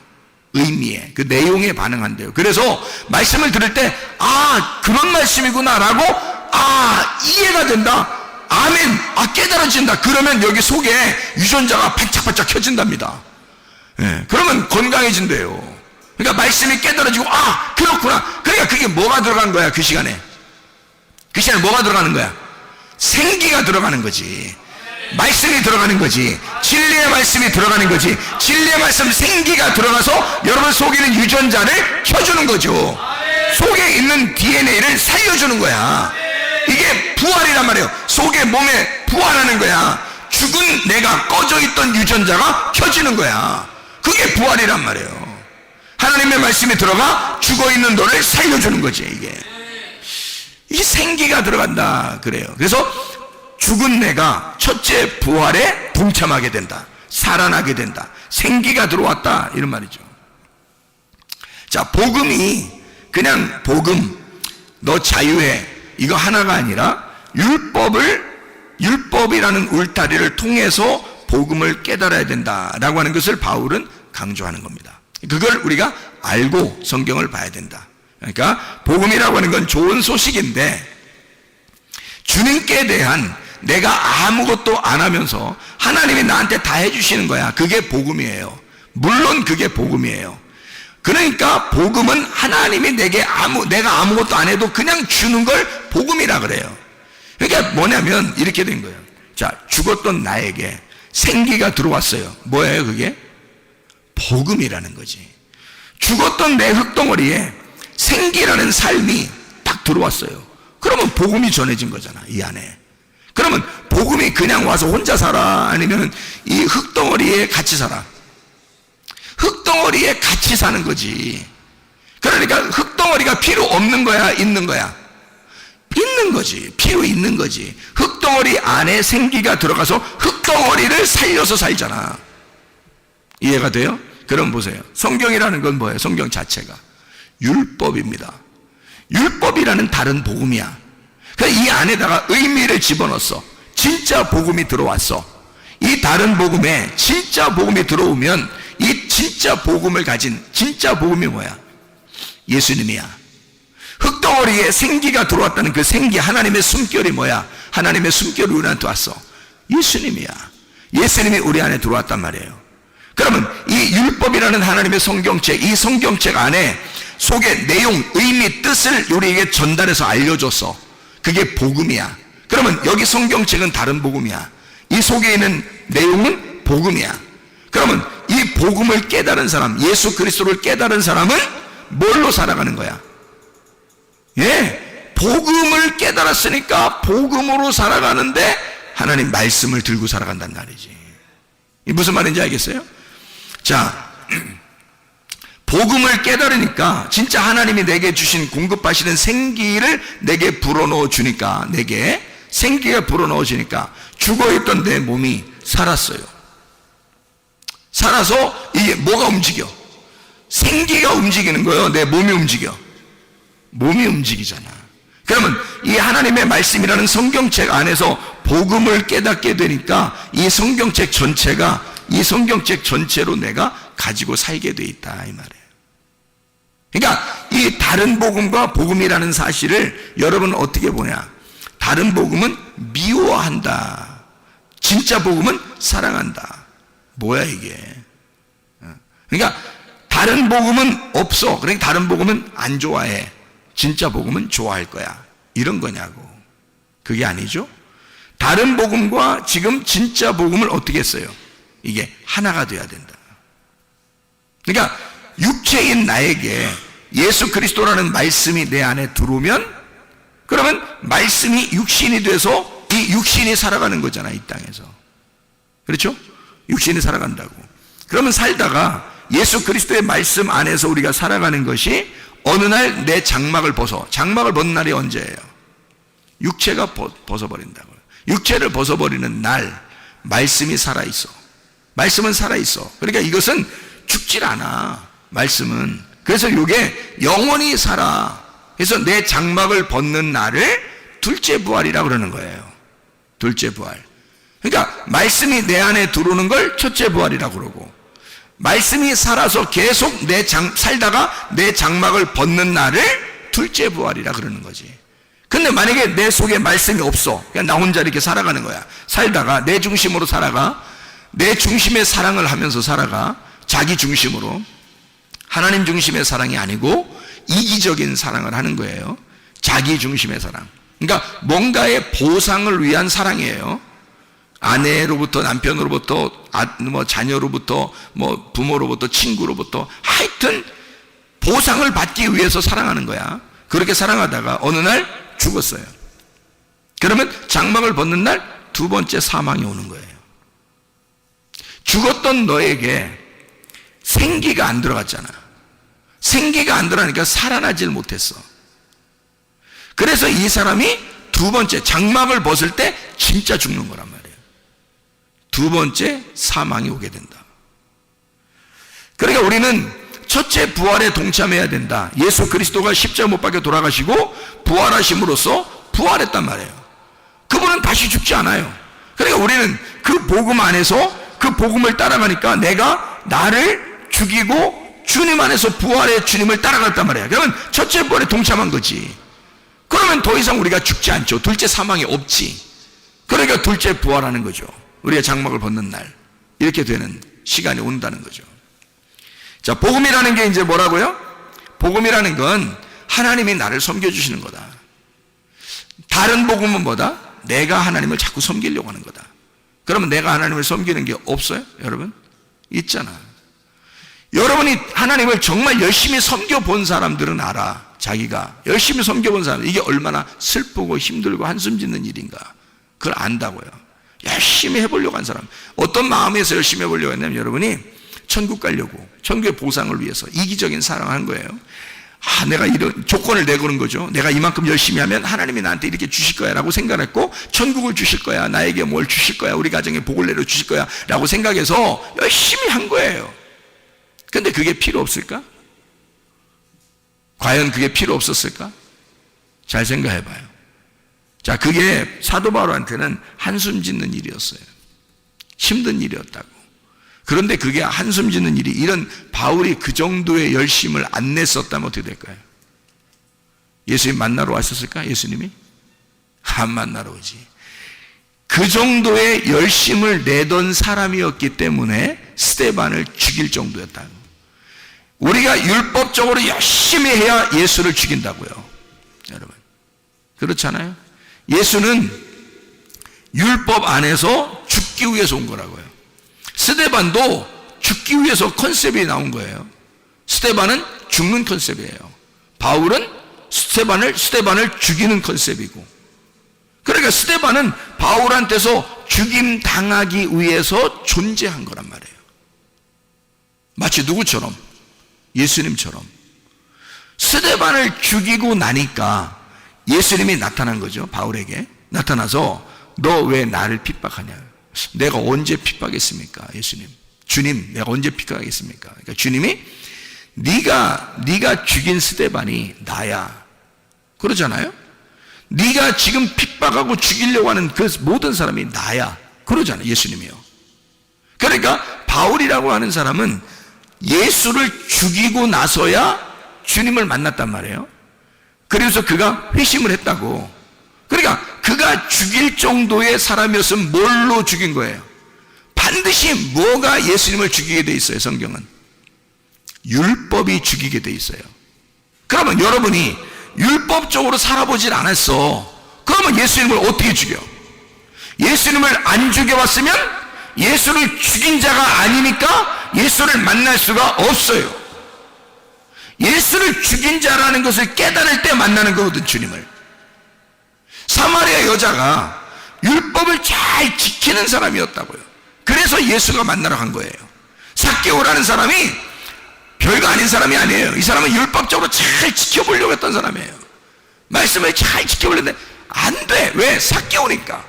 의미에, 그 내용에 반응한대요. 그래서 말씀을 들을 때, 아, 그런 말씀이구나 라고, 아, 이해가 된다, 아멘, 아, 깨달아진다, 그러면 여기 속에 유전자가 반짝반짝 켜진답니다. 예, 그러면 건강해진대요. 그러니까 말씀이 깨달아지고, 아, 그렇구나. 그러니까 그게 뭐가 들어간 거야, 그 시간에? 그 시간에 뭐가 들어가는 거야? 생기가 들어가는 거지. 말씀이 들어가는 거지. 진리의 말씀이 들어가는 거지. 진리의 말씀, 생기가 들어가서 여러분 속에 있는 유전자를 켜주는 거죠. 속에 있는 DNA를 살려주는 거야. 이게 부활이란 말이에요. 속에, 몸에 부활하는 거야. 죽은 내가, 꺼져 있던 유전자가 켜지는 거야. 그게 부활이란 말이에요. 하나님의 말씀이 들어가 죽어 있는 너를 살려주는 거지. 이게 생기가 들어간다 그래요. 그래서 죽은 내가 첫째 부활에 동참하게 된다, 살아나게 된다, 생기가 들어왔다, 이런 말이죠. 자, 복음이 그냥 복음, 너 자유해, 이거 하나가 아니라 율법이라는 울타리를 통해서 복음을 깨달아야 된다라고 하는 것을 바울은 강조하는 겁니다. 그걸 우리가 알고 성경을 봐야 된다. 그러니까 복음이라고 하는 건 좋은 소식인데, 주님께 대한 내가 아무것도 안 하면서 하나님이 나한테 다 해주시는 거야, 그게 복음이에요. 물론 그게 복음이에요. 그러니까 복음은 하나님이 내가 아무것도 안 해도 그냥 주는 걸 복음이라 그래요. 그러니까 뭐냐면 이렇게 된 거예요. 자, 죽었던 나에게 생기가 들어왔어요. 뭐예요 그게? 복음이라는 거지. 죽었던 내 흙덩어리에 생기라는 삶이 딱 들어왔어요. 그러면 복음이 전해진 거잖아, 이 안에. 그러면 복음이 그냥 와서 혼자 살아? 아니면 이 흙덩어리에 같이 살아? 흙덩어리에 같이 사는 거지. 그러니까 흙덩어리가 필요 없는 거야, 있는 거야? 있는 거지. 필요 있는 거지. 흙덩어리 안에 생기가 들어가서 흙덩어리를 살려서 살잖아. 이해가 돼요? 그럼 보세요. 성경이라는 건 뭐예요? 성경 자체가 율법입니다. 율법이라는 다른 복음이야. 그래서 이 안에다가 의미를 집어넣었어. 진짜 복음이 들어왔어. 이 다른 복음에 진짜 복음이 들어오면 이 진짜 복음을 가진 진짜 복음이 뭐야? 예수님이야. 흙덩어리에 생기가 들어왔다는 그 생기, 하나님의 숨결이 뭐야? 하나님의 숨결이 우리한테 왔어. 예수님이야. 예수님이 우리 안에 들어왔단 말이에요. 그러면 이 율법이라는 하나님의 성경책, 이 성경책 안에 속의 내용, 의미, 뜻을 우리에게 전달해서 알려줬어. 그게 복음이야. 그러면 여기 성경책은 다른 복음이야. 이 속에 있는 내용은 복음이야. 그러면 이 복음을 깨달은 사람, 예수 그리스도를 깨달은 사람은 뭘로 살아가는 거야? 예, 복음을 깨달았으니까 복음으로 살아가는데 하나님 말씀을 들고 살아간단 말이지. 이 무슨 말인지 알겠어요? 자, 복음을 깨달으니까 진짜 하나님이 내게 주신 공급하시는 생기를 내게 불어넣어 주니까, 내게 생기가 불어넣어 주니까 죽어있던 내 몸이 살았어요. 살아서 이게 뭐가 움직여? 생기가 움직이는 거예요. 내 몸이 움직여. 몸이 움직이잖아. 그러면 이 하나님의 말씀이라는 성경책 안에서 복음을 깨닫게 되니까 이 성경책 전체가, 이 성경책 전체로 내가 가지고 살게 돼 있다, 이 말이에요. 그러니까 이 다른 복음과 복음이라는 사실을 여러분 어떻게 보냐? 다른 복음은 미워한다. 진짜 복음은 사랑한다. 뭐야 이게? 그러니까 다른 복음은 없어. 그러니까 다른 복음은 안 좋아해. 진짜 복음은 좋아할 거야. 이런 거냐고. 그게 아니죠. 다른 복음과 지금 진짜 복음을 어떻게 했어요? 이게 하나가 돼야 된다. 그러니까 육체인 나에게 예수 그리스도라는 말씀이 내 안에 들어오면, 그러면 말씀이 육신이 돼서 이 육신이 살아가는 거잖아, 이 땅에서. 그렇죠? 육신이 살아간다고. 그러면 살다가 예수 그리스도의 말씀 안에서 우리가 살아가는 것이 어느 날 내 장막을 벗어. 장막을 벗는 날이 언제예요? 육체가 벗어버린다고요. 육체를 벗어버리는 날 말씀이 살아있어. 말씀은 살아있어. 그러니까 이것은 죽질 않아, 말씀은. 그래서 이게 영원히 살아. 그래서 내 장막을 벗는 날을 둘째 부활이라고 그러는 거예요. 둘째 부활. 그러니까 말씀이 내 안에 들어오는 걸 첫째 부활이라고 그러고, 말씀이 살아서 계속 살다가 내 장막을 벗는 날을 둘째 부활이라 그러는 거지. 근데 만약에 내 속에 말씀이 없어, 그냥 나 혼자 이렇게 살아가는 거야. 살다가 내 중심으로 살아가, 내 중심의 사랑을 하면서 살아가, 자기 중심으로. 하나님 중심의 사랑이 아니고 이기적인 사랑을 하는 거예요. 자기 중심의 사랑. 그러니까 뭔가의 보상을 위한 사랑이에요. 아내로부터, 남편으로부터, 자녀로부터, 부모로부터, 친구로부터, 하여튼 보상을 받기 위해서 사랑하는 거야. 그렇게 사랑하다가 어느 날 죽었어요. 그러면 장막을 벗는 날 두 번째 사망이 오는 거예요. 죽었던 너에게 생기가 안 들어갔잖아. 생기가 안 들어가니까 살아나질 못했어. 그래서 이 사람이 두 번째 장막을 벗을 때 진짜 죽는 거란 말이에요. 두 번째 사망이 오게 된다. 그러니까 우리는 첫째 부활에 동참해야 된다. 예수 그리스도가 십자가 못 박혀 돌아가시고 부활하심으로써 부활했단 말이에요. 그분은 다시 죽지 않아요. 그러니까 우리는 그 복음 안에서 그 복음을 따라가니까 내가 나를 죽이고 주님 안에서 부활의 주님을 따라갔단 말이에요. 그러면 첫째 부활에 동참한 거지. 그러면 더 이상 우리가 죽지 않죠. 둘째 사망이 없지. 그러니까 둘째 부활하는 거죠. 우리가 장막을 벗는 날 이렇게 되는 시간이 온다는 거죠. 자, 복음이라는 게 이제 뭐라고요? 복음이라는 건 하나님이 나를 섬겨주시는 거다. 다른 복음은 뭐다? 내가 하나님을 자꾸 섬기려고 하는 거다. 그러면 내가 하나님을 섬기는 게 없어요? 여러분? 있잖아. 여러분이 하나님을 정말 열심히 섬겨본 사람들은 알아. 자기가 열심히 섬겨본 사람, 이게 얼마나 슬프고 힘들고 한숨 짓는 일인가. 그걸 안다고요. 열심히 해보려고 한 사람. 어떤 마음에서 열심히 해보려고 했냐면, 여러분이 천국 가려고, 천국의 보상을 위해서 이기적인 사랑을 한 거예요. 내가 이런 조건을 내거는 거죠. 내가 이만큼 열심히 하면 하나님이 나한테 이렇게 주실 거야 라고 생각했고, 천국을 주실 거야, 나에게 뭘 주실 거야, 우리 가정에 복을 내려 주실 거야 라고 생각해서 열심히 한 거예요. 근데 그게 필요 없을까? 과연 그게 필요 없었을까? 잘 생각해 봐요. 자, 그게 사도 바울한테는 한숨 짓는 일이었어요. 힘든 일이었다고. 그런데 그게 한숨 짓는 일이, 이런 바울이 그 정도의 열심을 안 냈었다면 어떻게 될까요? 예수님 만나러 왔었을까? 예수님이? 안 만나러 오지. 그 정도의 열심을 내던 사람이었기 때문에 스데반을 죽일 정도였다고. 우리가 율법적으로 열심히 해야 예수를 죽인다고요. 여러분, 그렇잖아요? 예수는 율법 안에서 죽기 위해서 온 거라고요. 스데반도 죽기 위해서 컨셉이 나온 거예요. 스데반은 죽는 컨셉이에요. 바울은 스데반을 죽이는 컨셉이고. 그러니까 스데반은 바울한테서 죽임 당하기 위해서 존재한 거란 말이에요. 마치 누구처럼? 예수님처럼. 스데반을 죽이고 나니까 예수님이 나타난 거죠. 바울에게 나타나서 너 왜 나를 핍박하냐? 내가 언제 핍박했습니까? 예수님, 주님, 내가 언제 핍박하겠습니까? 그러니까 주님이 네가 죽인 스데반이 나야, 그러잖아요. 네가 지금 핍박하고 죽이려고 하는 그 모든 사람이 나야, 그러잖아요. 예수님이요. 그러니까 바울이라고 하는 사람은 예수를 죽이고 나서야 주님을 만났단 말이에요. 그래서 그가 회심을 했다고. 그러니까 그가 죽일 정도의 사람이었으면 뭘로 죽인 거예요? 반드시 뭐가 예수님을 죽이게 돼 있어요? 성경은 율법이 죽이게 돼 있어요. 그러면 여러분이 율법적으로 살아보질 않았어. 그러면 예수님을 어떻게 죽여? 예수님을 안 죽여봤으면 예수를 죽인 자가 아니니까 예수를 만날 수가 없어요. 예수를 죽인 자라는 것을 깨달을 때 만나는 거거든, 주님을. 사마리아 여자가 율법을 잘 지키는 사람이었다고요. 그래서 예수가 만나러 간 거예요. 삭개오라는 사람이 별거 아닌 사람이 아니에요. 이 사람은 율법적으로 잘 지켜보려고 했던 사람이에요. 말씀을 잘 지켜보려는데 안 돼. 왜? 삭개오니까.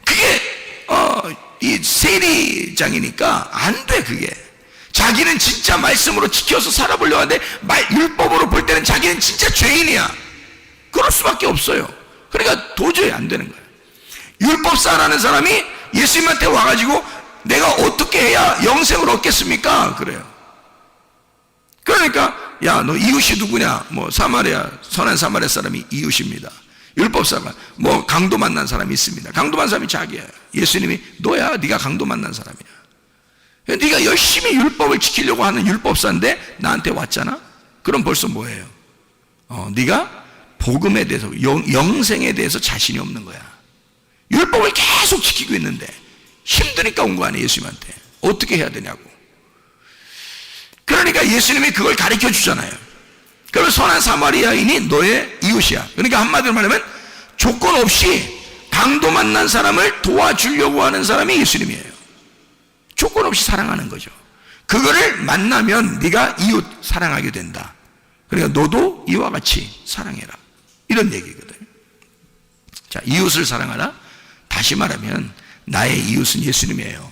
그게 이 세리장이니까 안 돼. 그게 자기는 진짜 말씀으로 지켜서 살아보려고 하는데 율법으로 볼 때는 자기는 진짜 죄인이야. 그럴 수밖에 없어요. 그러니까 도저히 안 되는 거예요. 율법사라는 사람이 예수님한테 와가지고 내가 어떻게 해야 영생을 얻겠습니까? 그래요. 그러니까 야, 너 이웃이 누구냐? 뭐 사마리아, 선한 사마리아 사람이 이웃입니다. 율법사가 뭐 강도 만난 사람이 있습니다. 강도 만난 사람이 자기야. 예수님이 너야, 네가 강도 만난 사람이야. 네가 열심히 율법을 지키려고 하는 율법사인데 나한테 왔잖아? 그럼 벌써 뭐예요? 네가 복음에 대해서, 영생에 대해서 자신이 없는 거야. 율법을 계속 지키고 있는데 힘드니까 온 거 아니에요. 예수님한테 어떻게 해야 되냐고. 그러니까 예수님이 그걸 가르쳐 주잖아요. 그러면 선한 사마리아인이 너의 이웃이야. 그러니까 한마디로 말하면 조건 없이 강도 만난 사람을 도와주려고 하는 사람이 예수님이에요. 조건 없이 사랑하는 거죠. 그거를 만나면 네가 이웃 사랑하게 된다. 그러니까 너도 이와 같이 사랑해라, 이런 얘기거든요. 자, 이웃을 사랑하라. 다시 말하면 나의 이웃은 예수님이에요.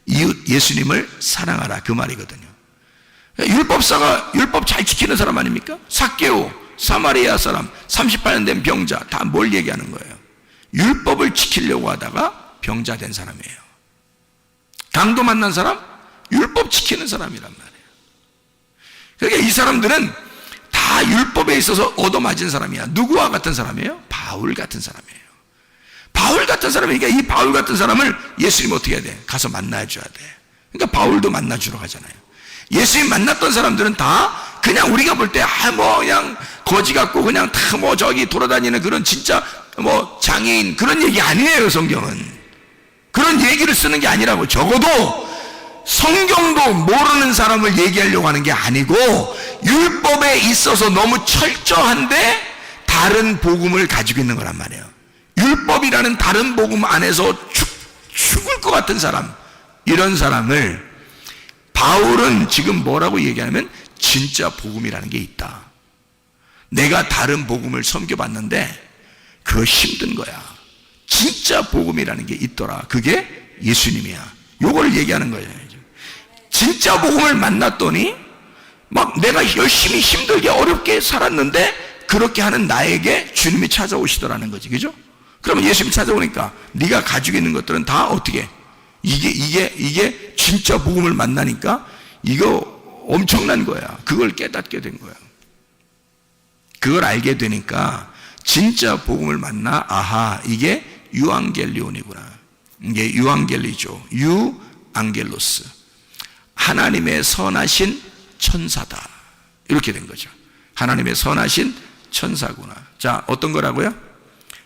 이웃 예수님을 사랑하라, 그 말이거든요. 율법사가 율법 잘 지키는 사람 아닙니까? 삭개오, 사마리아 사람, 38년 된 병자, 다 뭘 얘기하는 거예요? 율법을 지키려고 하다가 병자 된 사람이에요. 강도 만난 사람, 율법 지키는 사람이란 말이에요. 그러니까 이 사람들은 다 율법에 있어서 얻어맞은 사람이야. 누구와 같은 사람이에요? 바울 같은 사람이에요. 바울 같은 사람이니까 이 바울 같은 사람을 예수님 어떻게 해야 돼? 가서 만나줘야 돼. 그러니까 바울도 만나주러 가잖아요. 예수님 만났던 사람들은 다 그냥 우리가 볼 때 뭐 그냥 거지 같고 그냥 다 뭐 저기 돌아다니는 그런 진짜 뭐 장애인 그런 얘기 아니에요. 성경은 그런 얘기를 쓰는 게 아니라고. 적어도 성경도 모르는 사람을 얘기하려고 하는 게 아니고 율법에 있어서 너무 철저한데 다른 복음을 가지고 있는 거란 말이에요. 율법이라는 다른 복음 안에서 죽을 것 같은 사람, 이런 사람을 바울은 지금 뭐라고 얘기하냐면 진짜 복음이라는 게 있다. 내가 다른 복음을 섬겨봤는데 그거 힘든 거야. 진짜 복음이라는 게 있더라. 그게 예수님이야. 요걸 얘기하는 거예요. 진짜 복음을 만났더니 막 내가 열심히 힘들게 어렵게 살았는데 그렇게 하는 나에게 주님이 찾아오시더라는 거지. 그죠? 그러면 예수님이 찾아오니까 네가 가지고 있는 것들은 다 어떻게 이게 진짜 복음을 만나니까 이거 엄청난 거야. 그걸 깨닫게 된 거야. 그걸 알게 되니까 진짜 복음을 만나 아하, 이게 유앙겔리온이구나. 이게 유앙겔리죠. 유앙겔로스. 하나님의 선하신 천사다. 이렇게 된 거죠. 하나님의 선하신 천사구나. 자, 어떤 거라고요?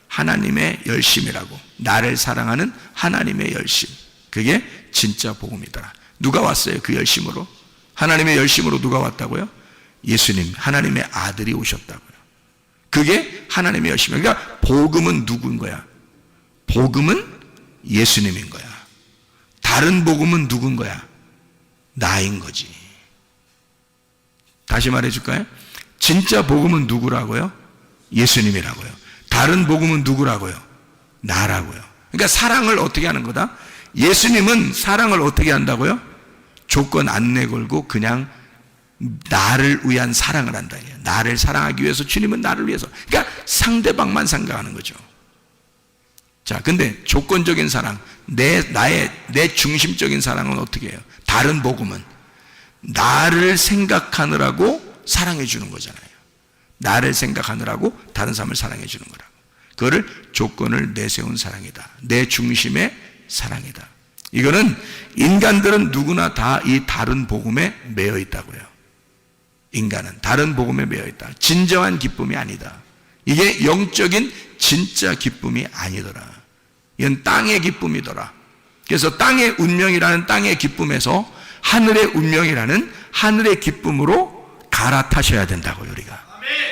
하나님의 열심이라고. 나를 사랑하는 하나님의 열심. 그게 진짜 복음이더라. 누가 왔어요? 그 열심으로? 하나님의 열심으로 누가 왔다고요? 예수님, 하나님의 아들이 오셨다고요. 그게 하나님의 열심이에요. 그러니까 복음은 누구인 거야? 복음은 예수님인 거야. 다른 복음은 누군 거야? 나인 거지. 다시 말해줄까요? 진짜 복음은 누구라고요? 예수님이라고요. 다른 복음은 누구라고요? 나라고요. 그러니까 사랑을 어떻게 하는 거다? 예수님은 사랑을 어떻게 한다고요? 조건 안 내걸고 그냥 나를 위한 사랑을 한다. 나를 사랑하기 위해서 주님은 나를 위해서. 그러니까 상대방만 생각하는 거죠. 자, 근데 조건적인 사랑, 내 중심적인 사랑은 어떻게 해요? 다른 복음은 나를 생각하느라고 사랑해 주는 거잖아요. 나를 생각하느라고 다른 사람을 사랑해 주는 거라고. 그거를 조건을 내세운 사랑이다. 내 중심의 사랑이다. 이거는 인간들은 누구나 다 이 다른 복음에 매여 있다고요. 인간은 다른 복음에 매여 있다. 진정한 기쁨이 아니다. 이게 영적인 진짜 기쁨이 아니더라. 이건 땅의 기쁨이더라. 그래서 땅의 운명이라는 땅의 기쁨에서 하늘의 운명이라는 하늘의 기쁨으로 갈아타셔야 된다고요, 우리가.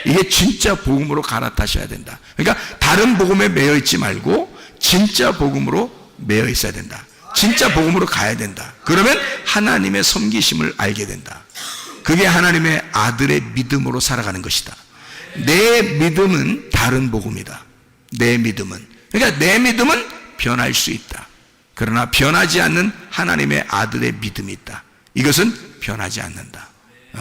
이게 진짜 복음으로 갈아타셔야 된다. 그러니까 다른 복음에 매여 있지 말고 진짜 복음으로 매여 있어야 된다. 진짜 복음으로 가야 된다. 그러면 하나님의 섬기심을 알게 된다. 그게 하나님의 아들의 믿음으로 살아가는 것이다. 내 믿음은 다른 복음이다. 내 믿음은. 그러니까 내 믿음은 변할 수 있다. 그러나 변하지 않는 하나님의 아들의 믿음이 있다. 이것은 변하지 않는다.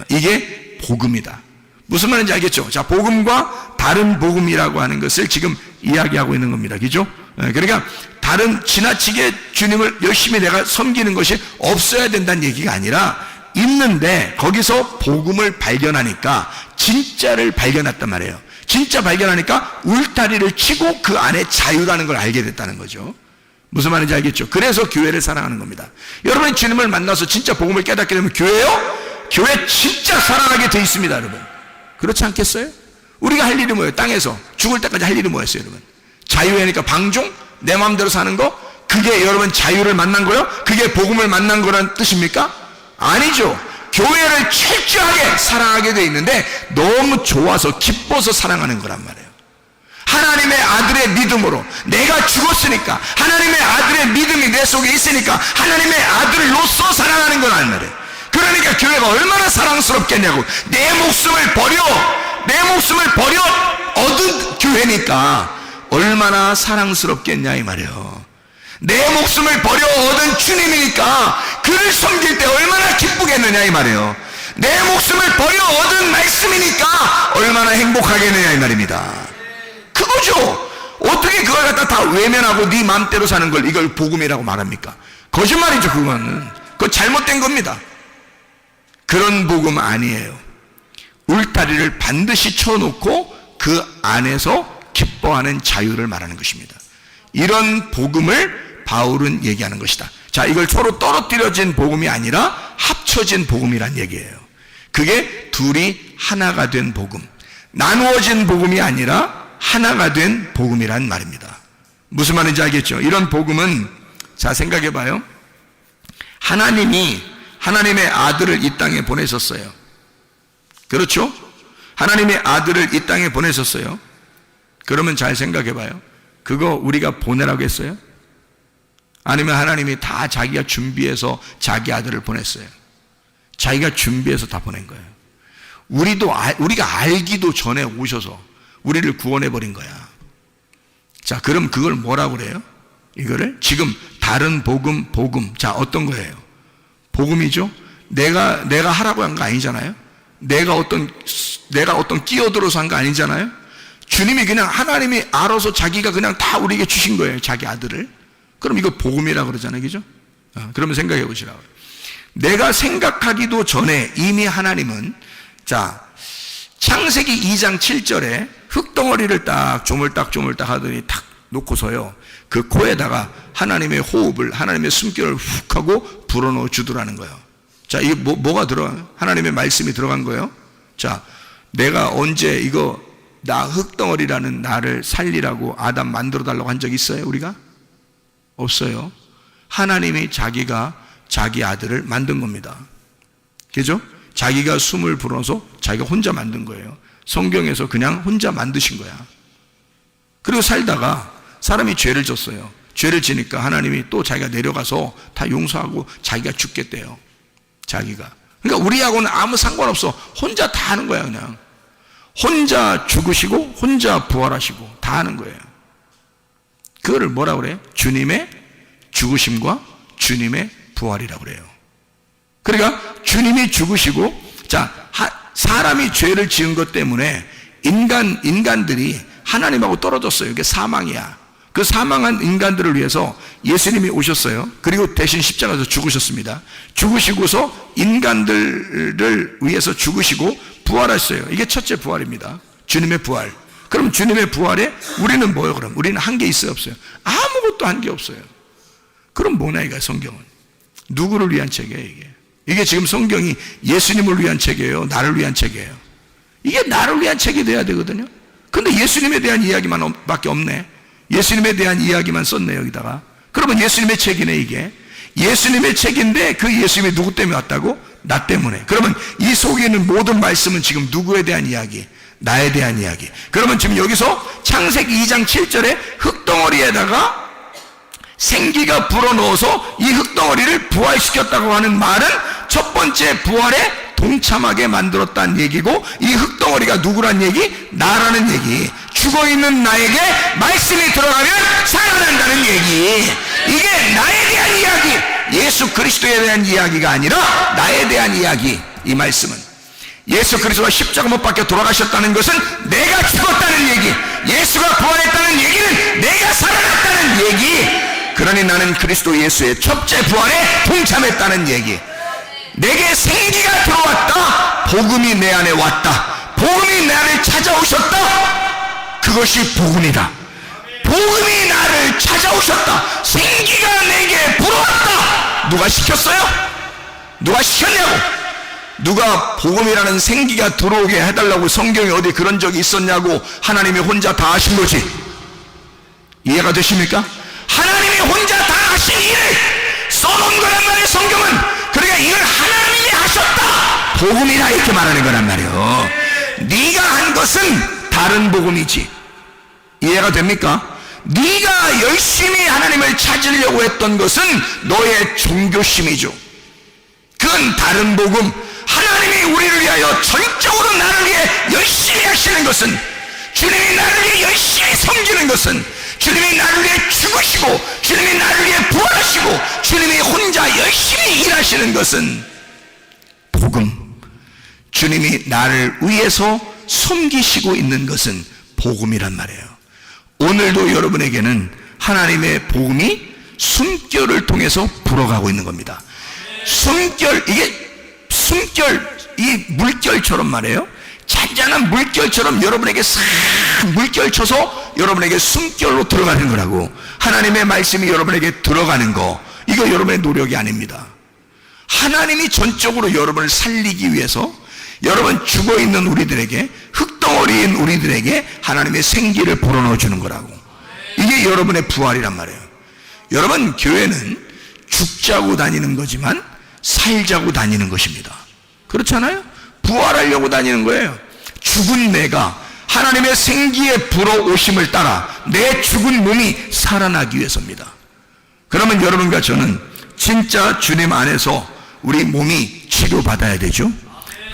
이게 복음이다. 무슨 말인지 알겠죠? 자, 복음과 다른 복음이라고 하는 것을 지금 이야기하고 있는 겁니다. 그죠? 그러니까 다른 지나치게 주님을 열심히 내가 섬기는 것이 없어야 된다는 얘기가 아니라 있는데 거기서 복음을 발견하니까 진짜를 발견했단 말이에요. 진짜 발견하니까 울타리를 치고 그 안에 자유라는 걸 알게 됐다는 거죠. 무슨 말인지 알겠죠? 그래서 교회를 사랑하는 겁니다. 여러분이 주님을 만나서 진짜 복음을 깨닫게 되면 교회요? 교회 진짜 사랑하게 돼 있습니다, 여러분. 그렇지 않겠어요? 우리가 할 일이 뭐예요? 땅에서 죽을 때까지 할 일이 뭐였어요, 여러분? 자유하니까 방종? 내 마음대로 사는 거? 그게 여러분 자유를 만난 거요? 그게 복음을 만난 거란 뜻입니까? 아니죠. 교회를 철저하게 사랑하게 돼 있는데 너무 좋아서 기뻐서 사랑하는 거란 말이에요. 하나님의 아들의 믿음으로 내가 죽었으니까 하나님의 아들의 믿음이 내 속에 있으니까 하나님의 아들로서 사랑하는 거란 말이에요. 그러니까 교회가 얼마나 사랑스럽겠냐고. 내 목숨을 버려 얻은 교회니까 얼마나 사랑스럽겠냐 이 말이에요. 내 목숨을 버려 얻은 주님이니까 그를 섬길 때 얼마나 기쁘겠느냐 이 말이에요. 내 목숨을 버려 얻은 말씀이니까 얼마나 행복하겠느냐 이 말입니다. 그거죠. 어떻게 그걸 갖다 다 외면하고 네 마음대로 사는 걸 이걸 복음이라고 말합니까? 거짓말이죠. 그거는. 그거 잘못된 겁니다. 그런 복음 아니에요. 울타리를 반드시 쳐놓고 그 안에서 기뻐하는 자유를 말하는 것입니다. 이런 복음을 바울은 얘기하는 것이다. 자, 이걸 서로 떨어뜨려진 복음이 아니라 합쳐진 복음이란 얘기예요. 그게 둘이 하나가 된 복음, 나누어진 복음이 아니라 하나가 된 복음이란 말입니다. 무슨 말인지 알겠죠? 이런 복음은 자, 생각해 봐요. 하나님이 하나님의 아들을 이 땅에 보내셨어요. 그렇죠? 하나님의 아들을 이 땅에 보내셨어요. 그러면 잘 생각해 봐요. 그거 우리가 보내라고 했어요? 아니면 하나님이 다 자기가 준비해서 자기 아들을 보냈어요? 자기가 준비해서 다 보낸 거예요. 우리가 알기도 전에 오셔서 우리를 구원해 버린 거야. 자, 그럼 그걸 뭐라고 그래요? 이거를 지금 다른 복음. 자, 어떤 거예요? 복음이죠. 내가 하라고 한 거 아니잖아요. 내가 어떤 끼어들어서 한 거 아니잖아요. 주님이 그냥 하나님이 알아서 자기가 그냥 다 우리에게 주신 거예요. 자기 아들을. 그럼 이거 복음이라고 그러잖아요. 그죠? 그러면 생각해 보시라고요. 내가 생각하기도 전에 이미 하나님은, 자, 창세기 2장 7절에 흙덩어리를 딱 조물딱 하더니 탁 놓고서요, 그 코에다가 하나님의 호흡을, 하나님의 숨결을 훅 하고 불어넣어 주더라는 거예요. 자, 이게 뭐가 들어가요? 하나님의 말씀이 들어간 거예요. 자, 내가 언제 이거 나 흙덩어리라는 나를 살리라고 아담 만들어 달라고 한 적 있어요? 우리가? 없어요. 하나님이 자기가 자기 아들을 만든 겁니다. 그죠? 자기가 숨을 불어서 자기가 혼자 만든 거예요. 성경에서 그냥 혼자 만드신 거야. 그리고 살다가 사람이 죄를 졌어요. 죄를 지니까 하나님이 또 자기가 내려가서 다 용서하고 자기가 죽겠대요. 자기가. 그러니까 우리하고는 아무 상관없어. 혼자 다 하는 거야. 그냥 혼자 죽으시고 혼자 부활하시고 다 하는 거예요. 그거를 뭐라 그래? 주님의 죽으심과 주님의 부활이라고 그래요. 그러니까 주님이 죽으시고, 자, 사람이 죄를 지은 것 때문에 인간들이 하나님하고 떨어졌어요. 이게 사망이야. 그 사망한 인간들을 위해서 예수님이 오셨어요. 그리고 대신 십자가에서 죽으셨습니다. 죽으시고서 인간들을 위해서 죽으시고 부활하셨어요. 이게 첫째 부활입니다. 주님의 부활. 그럼 주님의 부활에 우리는 뭐예요? 그럼 우리는 한 게 있어요? 없어요? 아무것도 한 게 없어요. 그럼 뭐냐 이거 성경은? 누구를 위한 책이에요 이게? 이게 지금 성경이 예수님을 위한 책이에요? 나를 위한 책이에요? 이게 나를 위한 책이 돼야 되거든요. 근데 예수님에 대한 이야기만 밖에 없네. 예수님에 대한 이야기만 썼네 여기다가. 그러면 예수님의 책이네 이게. 예수님의 책인데 그 예수님이 누구 때문에 왔다고? 나 때문에. 그러면 이 속에 있는 모든 말씀은 지금 누구에 대한 이야기? 나에 대한 이야기. 그러면 지금 여기서 창세기 2장 7절에 흙덩어리에다가 생기가 불어넣어서 이 흙덩어리를 부활시켰다고 하는 말은 첫 번째 부활에 동참하게 만들었다는 얘기고, 이 흙덩어리가 누구란 얘기? 나라는 얘기. 죽어있는 나에게 말씀이 들어가면 살아난다는 얘기. 이게 나에 대한 이야기, 예수 그리스도에 대한 이야기가 아니라 나에 대한 이야기. 이 말씀은 예수 그리스도가 십자가 못 박혀 돌아가셨다는 것은 내가 죽었다는 얘기, 예수가 부활했다는 얘기는 내가 살아났다는 얘기. 그러니 나는 그리스도 예수의 첫째 부활에 동참했다는 얘기. 내게 생기가 들어왔다. 복음이 내 안에 왔다. 복음이 나를 찾아오셨다. 그것이 복음이다. 복음이 나를 찾아오셨다. 생기가 내게 불어왔다. 누가 시켰어요? 누가 시켰냐고? 누가 복음이라는 생기가 들어오게 해달라고 성경에 어디 그런 적이 있었냐고? 하나님이 혼자 다 하신 거지. 이해가 되십니까? 하나님이 혼자 다 하신 일을 써놓은 거란 말이에요 성경은. 그러니까 이걸 하나님이 하셨다, 복음이라 이렇게 말하는 거란 말이에요. 네가 한 것은 다른 복음이지. 이해가 됩니까? 네가 열심히 하나님을 찾으려고 했던 것은 너의 종교심이죠. 그건 다른 복음. 하나님이 우리를 위하여 전적으로 나를 위해 열심히 하시는 것은, 주님이 나를 위해 열심히 섬기는 것은, 주님이 나를 위해 죽으시고 주님이 나를 위해 부활하시고 주님이 혼자 열심히 일하시는 것은 복음. 주님이 나를 위해서 섬기시고 있는 것은 복음이란 말이에요. 오늘도 여러분에게는 하나님의 복음이 숨결을 통해서 불어가고 있는 겁니다. 숨결, 이게 숨결, 이 물결처럼 말이에요. 잔잔한 물결처럼 여러분에게 싹 물결 쳐서 여러분에게 숨결로 들어가는 거라고. 하나님의 말씀이 여러분에게 들어가는 거, 이거 여러분의 노력이 아닙니다. 하나님이 전적으로 여러분을 살리기 위해서 여러분 죽어있는 우리들에게, 흙덩어리인 우리들에게 하나님의 생기를 불어넣어 주는 거라고. 이게 여러분의 부활이란 말이에요. 여러분, 교회는 죽자고 다니는 거지만 살자고 다니는 것입니다. 그렇잖아요? 부활하려고 다니는 거예요. 죽은 내가 하나님의 생기의 불어오심을 따라 내 죽은 몸이 살아나기 위해서입니다. 그러면 여러분과 저는 진짜 주님 안에서 우리 몸이 치료받아야 되죠.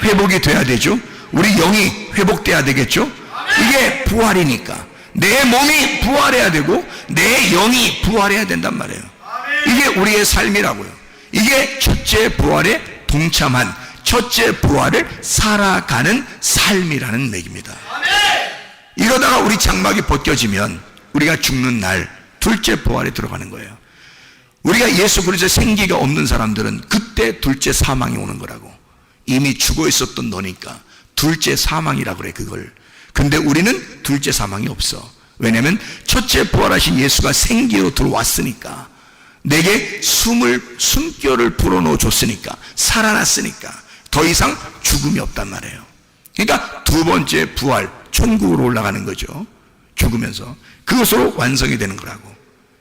회복이 돼야 되죠. 우리 영이 회복돼야 되겠죠. 이게 부활이니까 내 몸이 부활해야 되고 내 영이 부활해야 된단 말이에요. 이게 우리의 삶이라고요. 이게 첫째 부활에 동참한 첫째 부활을 살아가는 삶이라는 맥입니다. 이러다가 우리 장막이 벗겨지면 우리가 죽는 날 둘째 부활에 들어가는 거예요. 우리가 예수 그리스도의 생기가 없는 사람들은 그때 둘째 사망이 오는 거라고. 이미 죽어 있었던 너니까 둘째 사망이라 그래 그걸. 근데 우리는 둘째 사망이 없어. 왜냐하면 첫째 부활하신 예수가 생기로 들어왔으니까, 내게 숨결을 불어넣어 줬으니까, 살아났으니까 더 이상 죽음이 없단 말이에요. 그러니까 두 번째 부활, 천국으로 올라가는 거죠. 죽으면서 그것으로 완성이 되는 거라고.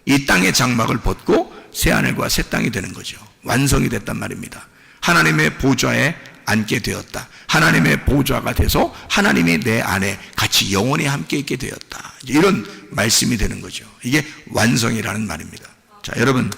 이 땅의 장막을 벗고 새하늘과 새 땅이 되는 거죠. 완성이 됐단 말입니다. 하나님의 보좌에 앉게 되었다. 하나님의 보좌가 돼서 하나님이 내 안에 같이 영원히 함께 있게 되었다. 이런 말씀이 되는 거죠. 이게 완성이라는 말입니다. 자, 여러분,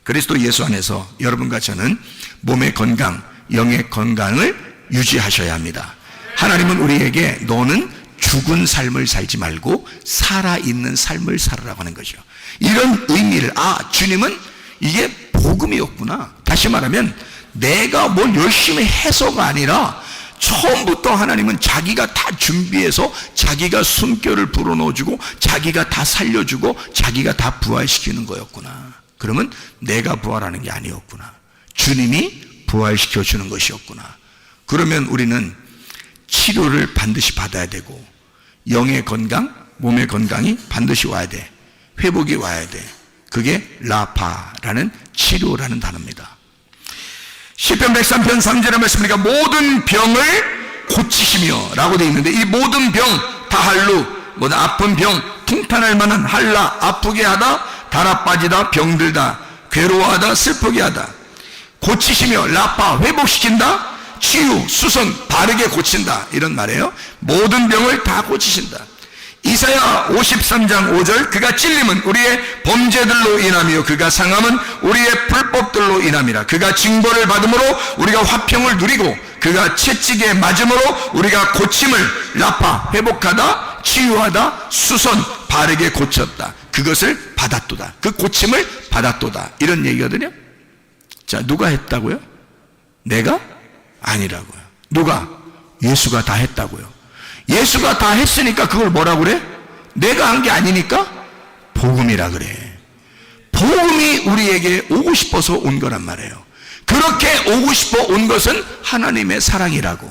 그리스도 예수 안에서 여러분과 저는 몸의 건강, 영의 건강을 유지하셔야 합니다. 하나님은 우리에게 너는 죽은 삶을 살지 말고 살아있는 삶을 살으라고 하는 거죠. 이런 의미를, 주님은 이게 복음이었구나. 다시 말하면 내가 뭘 열심히 해서가 아니라 처음부터 하나님은 자기가 다 준비해서 자기가 숨결을 불어넣어주고 자기가 다 살려주고 자기가 다 부활시키는 거였구나. 그러면 내가 부활하는 게 아니었구나. 주님이 부활시켜주는 것이었구나. 그러면 우리는 치료를 반드시 받아야 되고 영의 건강, 몸의 건강이 반드시 와야 돼. 회복이 와야 돼. 그게 라파라는 치료라는 단어입니다. 시편 103편 3절의 말씀이니까 모든 병을 고치시며 라고 되어 있는데, 이 모든 병, 다할루, 모든 아픈 병, 통탄할 만한 할라, 아프게 하다, 달아 빠지다, 병들다, 괴로워하다, 슬프게 하다, 고치시며, 라파, 회복시킨다, 치유, 수선, 바르게 고친다, 이런 말이에요. 모든 병을 다 고치신다. 이사야 53장 5절, 그가 찔림은 우리의 범죄들로 인하며 그가 상함은 우리의 불법들로 인함이라. 그가 징벌을 받음으로 우리가 화평을 누리고 그가 채찍에 맞음으로 우리가 고침을, 라파, 회복하다, 치유하다, 수선, 바르게 고쳤다. 그것을 받았도다. 그 고침을 받았도다. 이런 얘기거든요. 자, 누가 했다고요? 내가? 아니라고요. 누가? 예수가 다 했다고요. 예수가 다 했으니까 그걸 뭐라 그래? 내가 한 게 아니니까 복음이라 그래. 복음이 우리에게 오고 싶어서 온 거란 말이에요. 그렇게 오고 싶어 온 것은 하나님의 사랑이라고.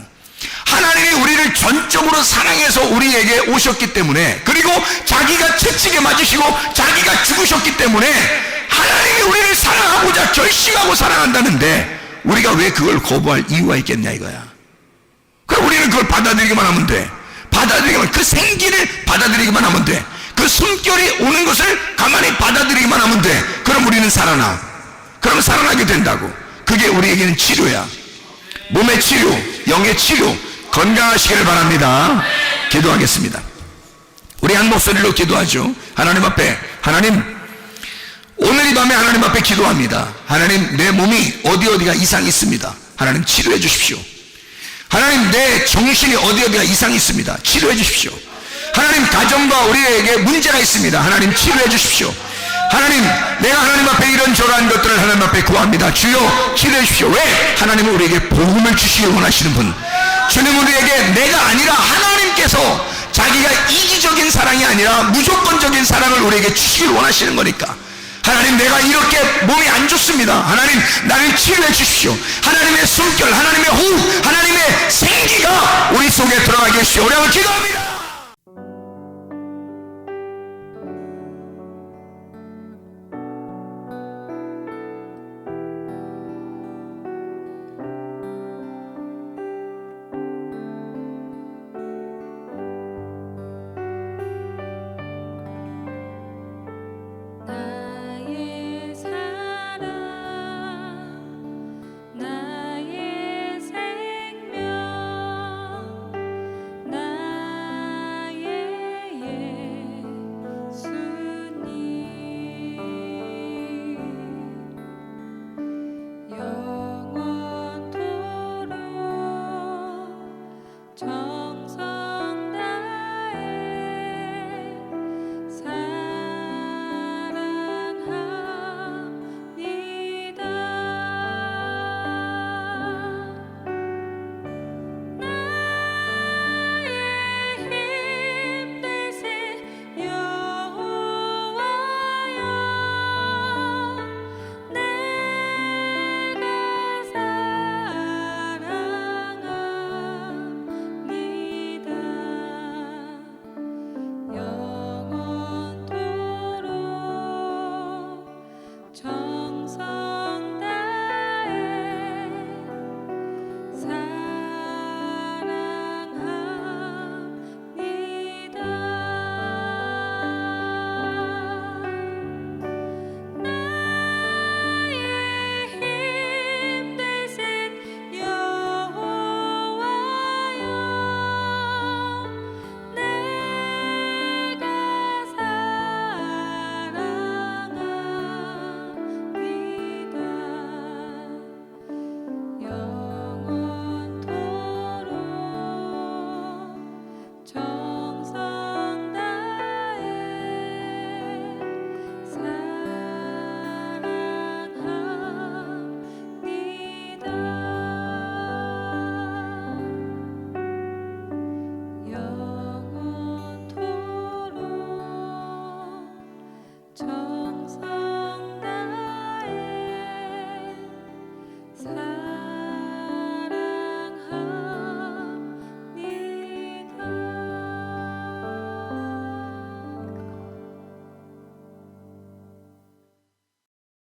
하나님이 우리를 전적으로 사랑해서 우리에게 오셨기 때문에, 그리고 자기가 채찍에 맞으시고 자기가 죽으셨기 때문에 하나님이 우리를 사랑하고자 결심하고 사랑한다는데 우리가 왜 그걸 거부할 이유가 있겠냐 이거야. 그럼 우리는 그걸 받아들이기만 하면 돼. 받아들이기만, 그 생기를 받아들이기만 하면 돼. 그 숨결이 오는 것을 가만히 받아들이기만 하면 돼. 그럼 우리는 살아나. 그럼 살아나게 된다고. 그게 우리에게는 치료야. 몸의 치료, 영의 치료, 건강하시기를 바랍니다. 기도하겠습니다. 우리 한 목소리로 기도하죠. 하나님 앞에, 하나님, 오늘 이 밤에 하나님 앞에 기도합니다. 하나님, 내 몸이 어디가 이상이 있습니다. 하나님 치료해 주십시오. 하나님, 내 정신이 어디가 이상이 있습니다. 치료해 주십시오. 하나님, 가정과 우리에게 문제가 있습니다. 하나님 치료해 주십시오. 하나님, 내가 하나님 앞에 이런저런 것들을 하나님 앞에 구합니다. 주여 치료해 주십시오. 왜? 하나님은 우리에게 복음을 주시길 원하시는 분. 주님, 우리에게 내가 아니라 하나님께서 자기가 이기적인 사랑이 아니라 무조건적인 사랑을 우리에게 주시길 원하시는 거니까, 하나님, 내가 이렇게 몸이 안 좋습니다. 하나님, 나를 치료해 주십시오. 하나님의 숨결, 하나님의 호흡, 하나님의 생기가 우리 속에 들어가게 해주십시오. 우리 한번 기도합니다.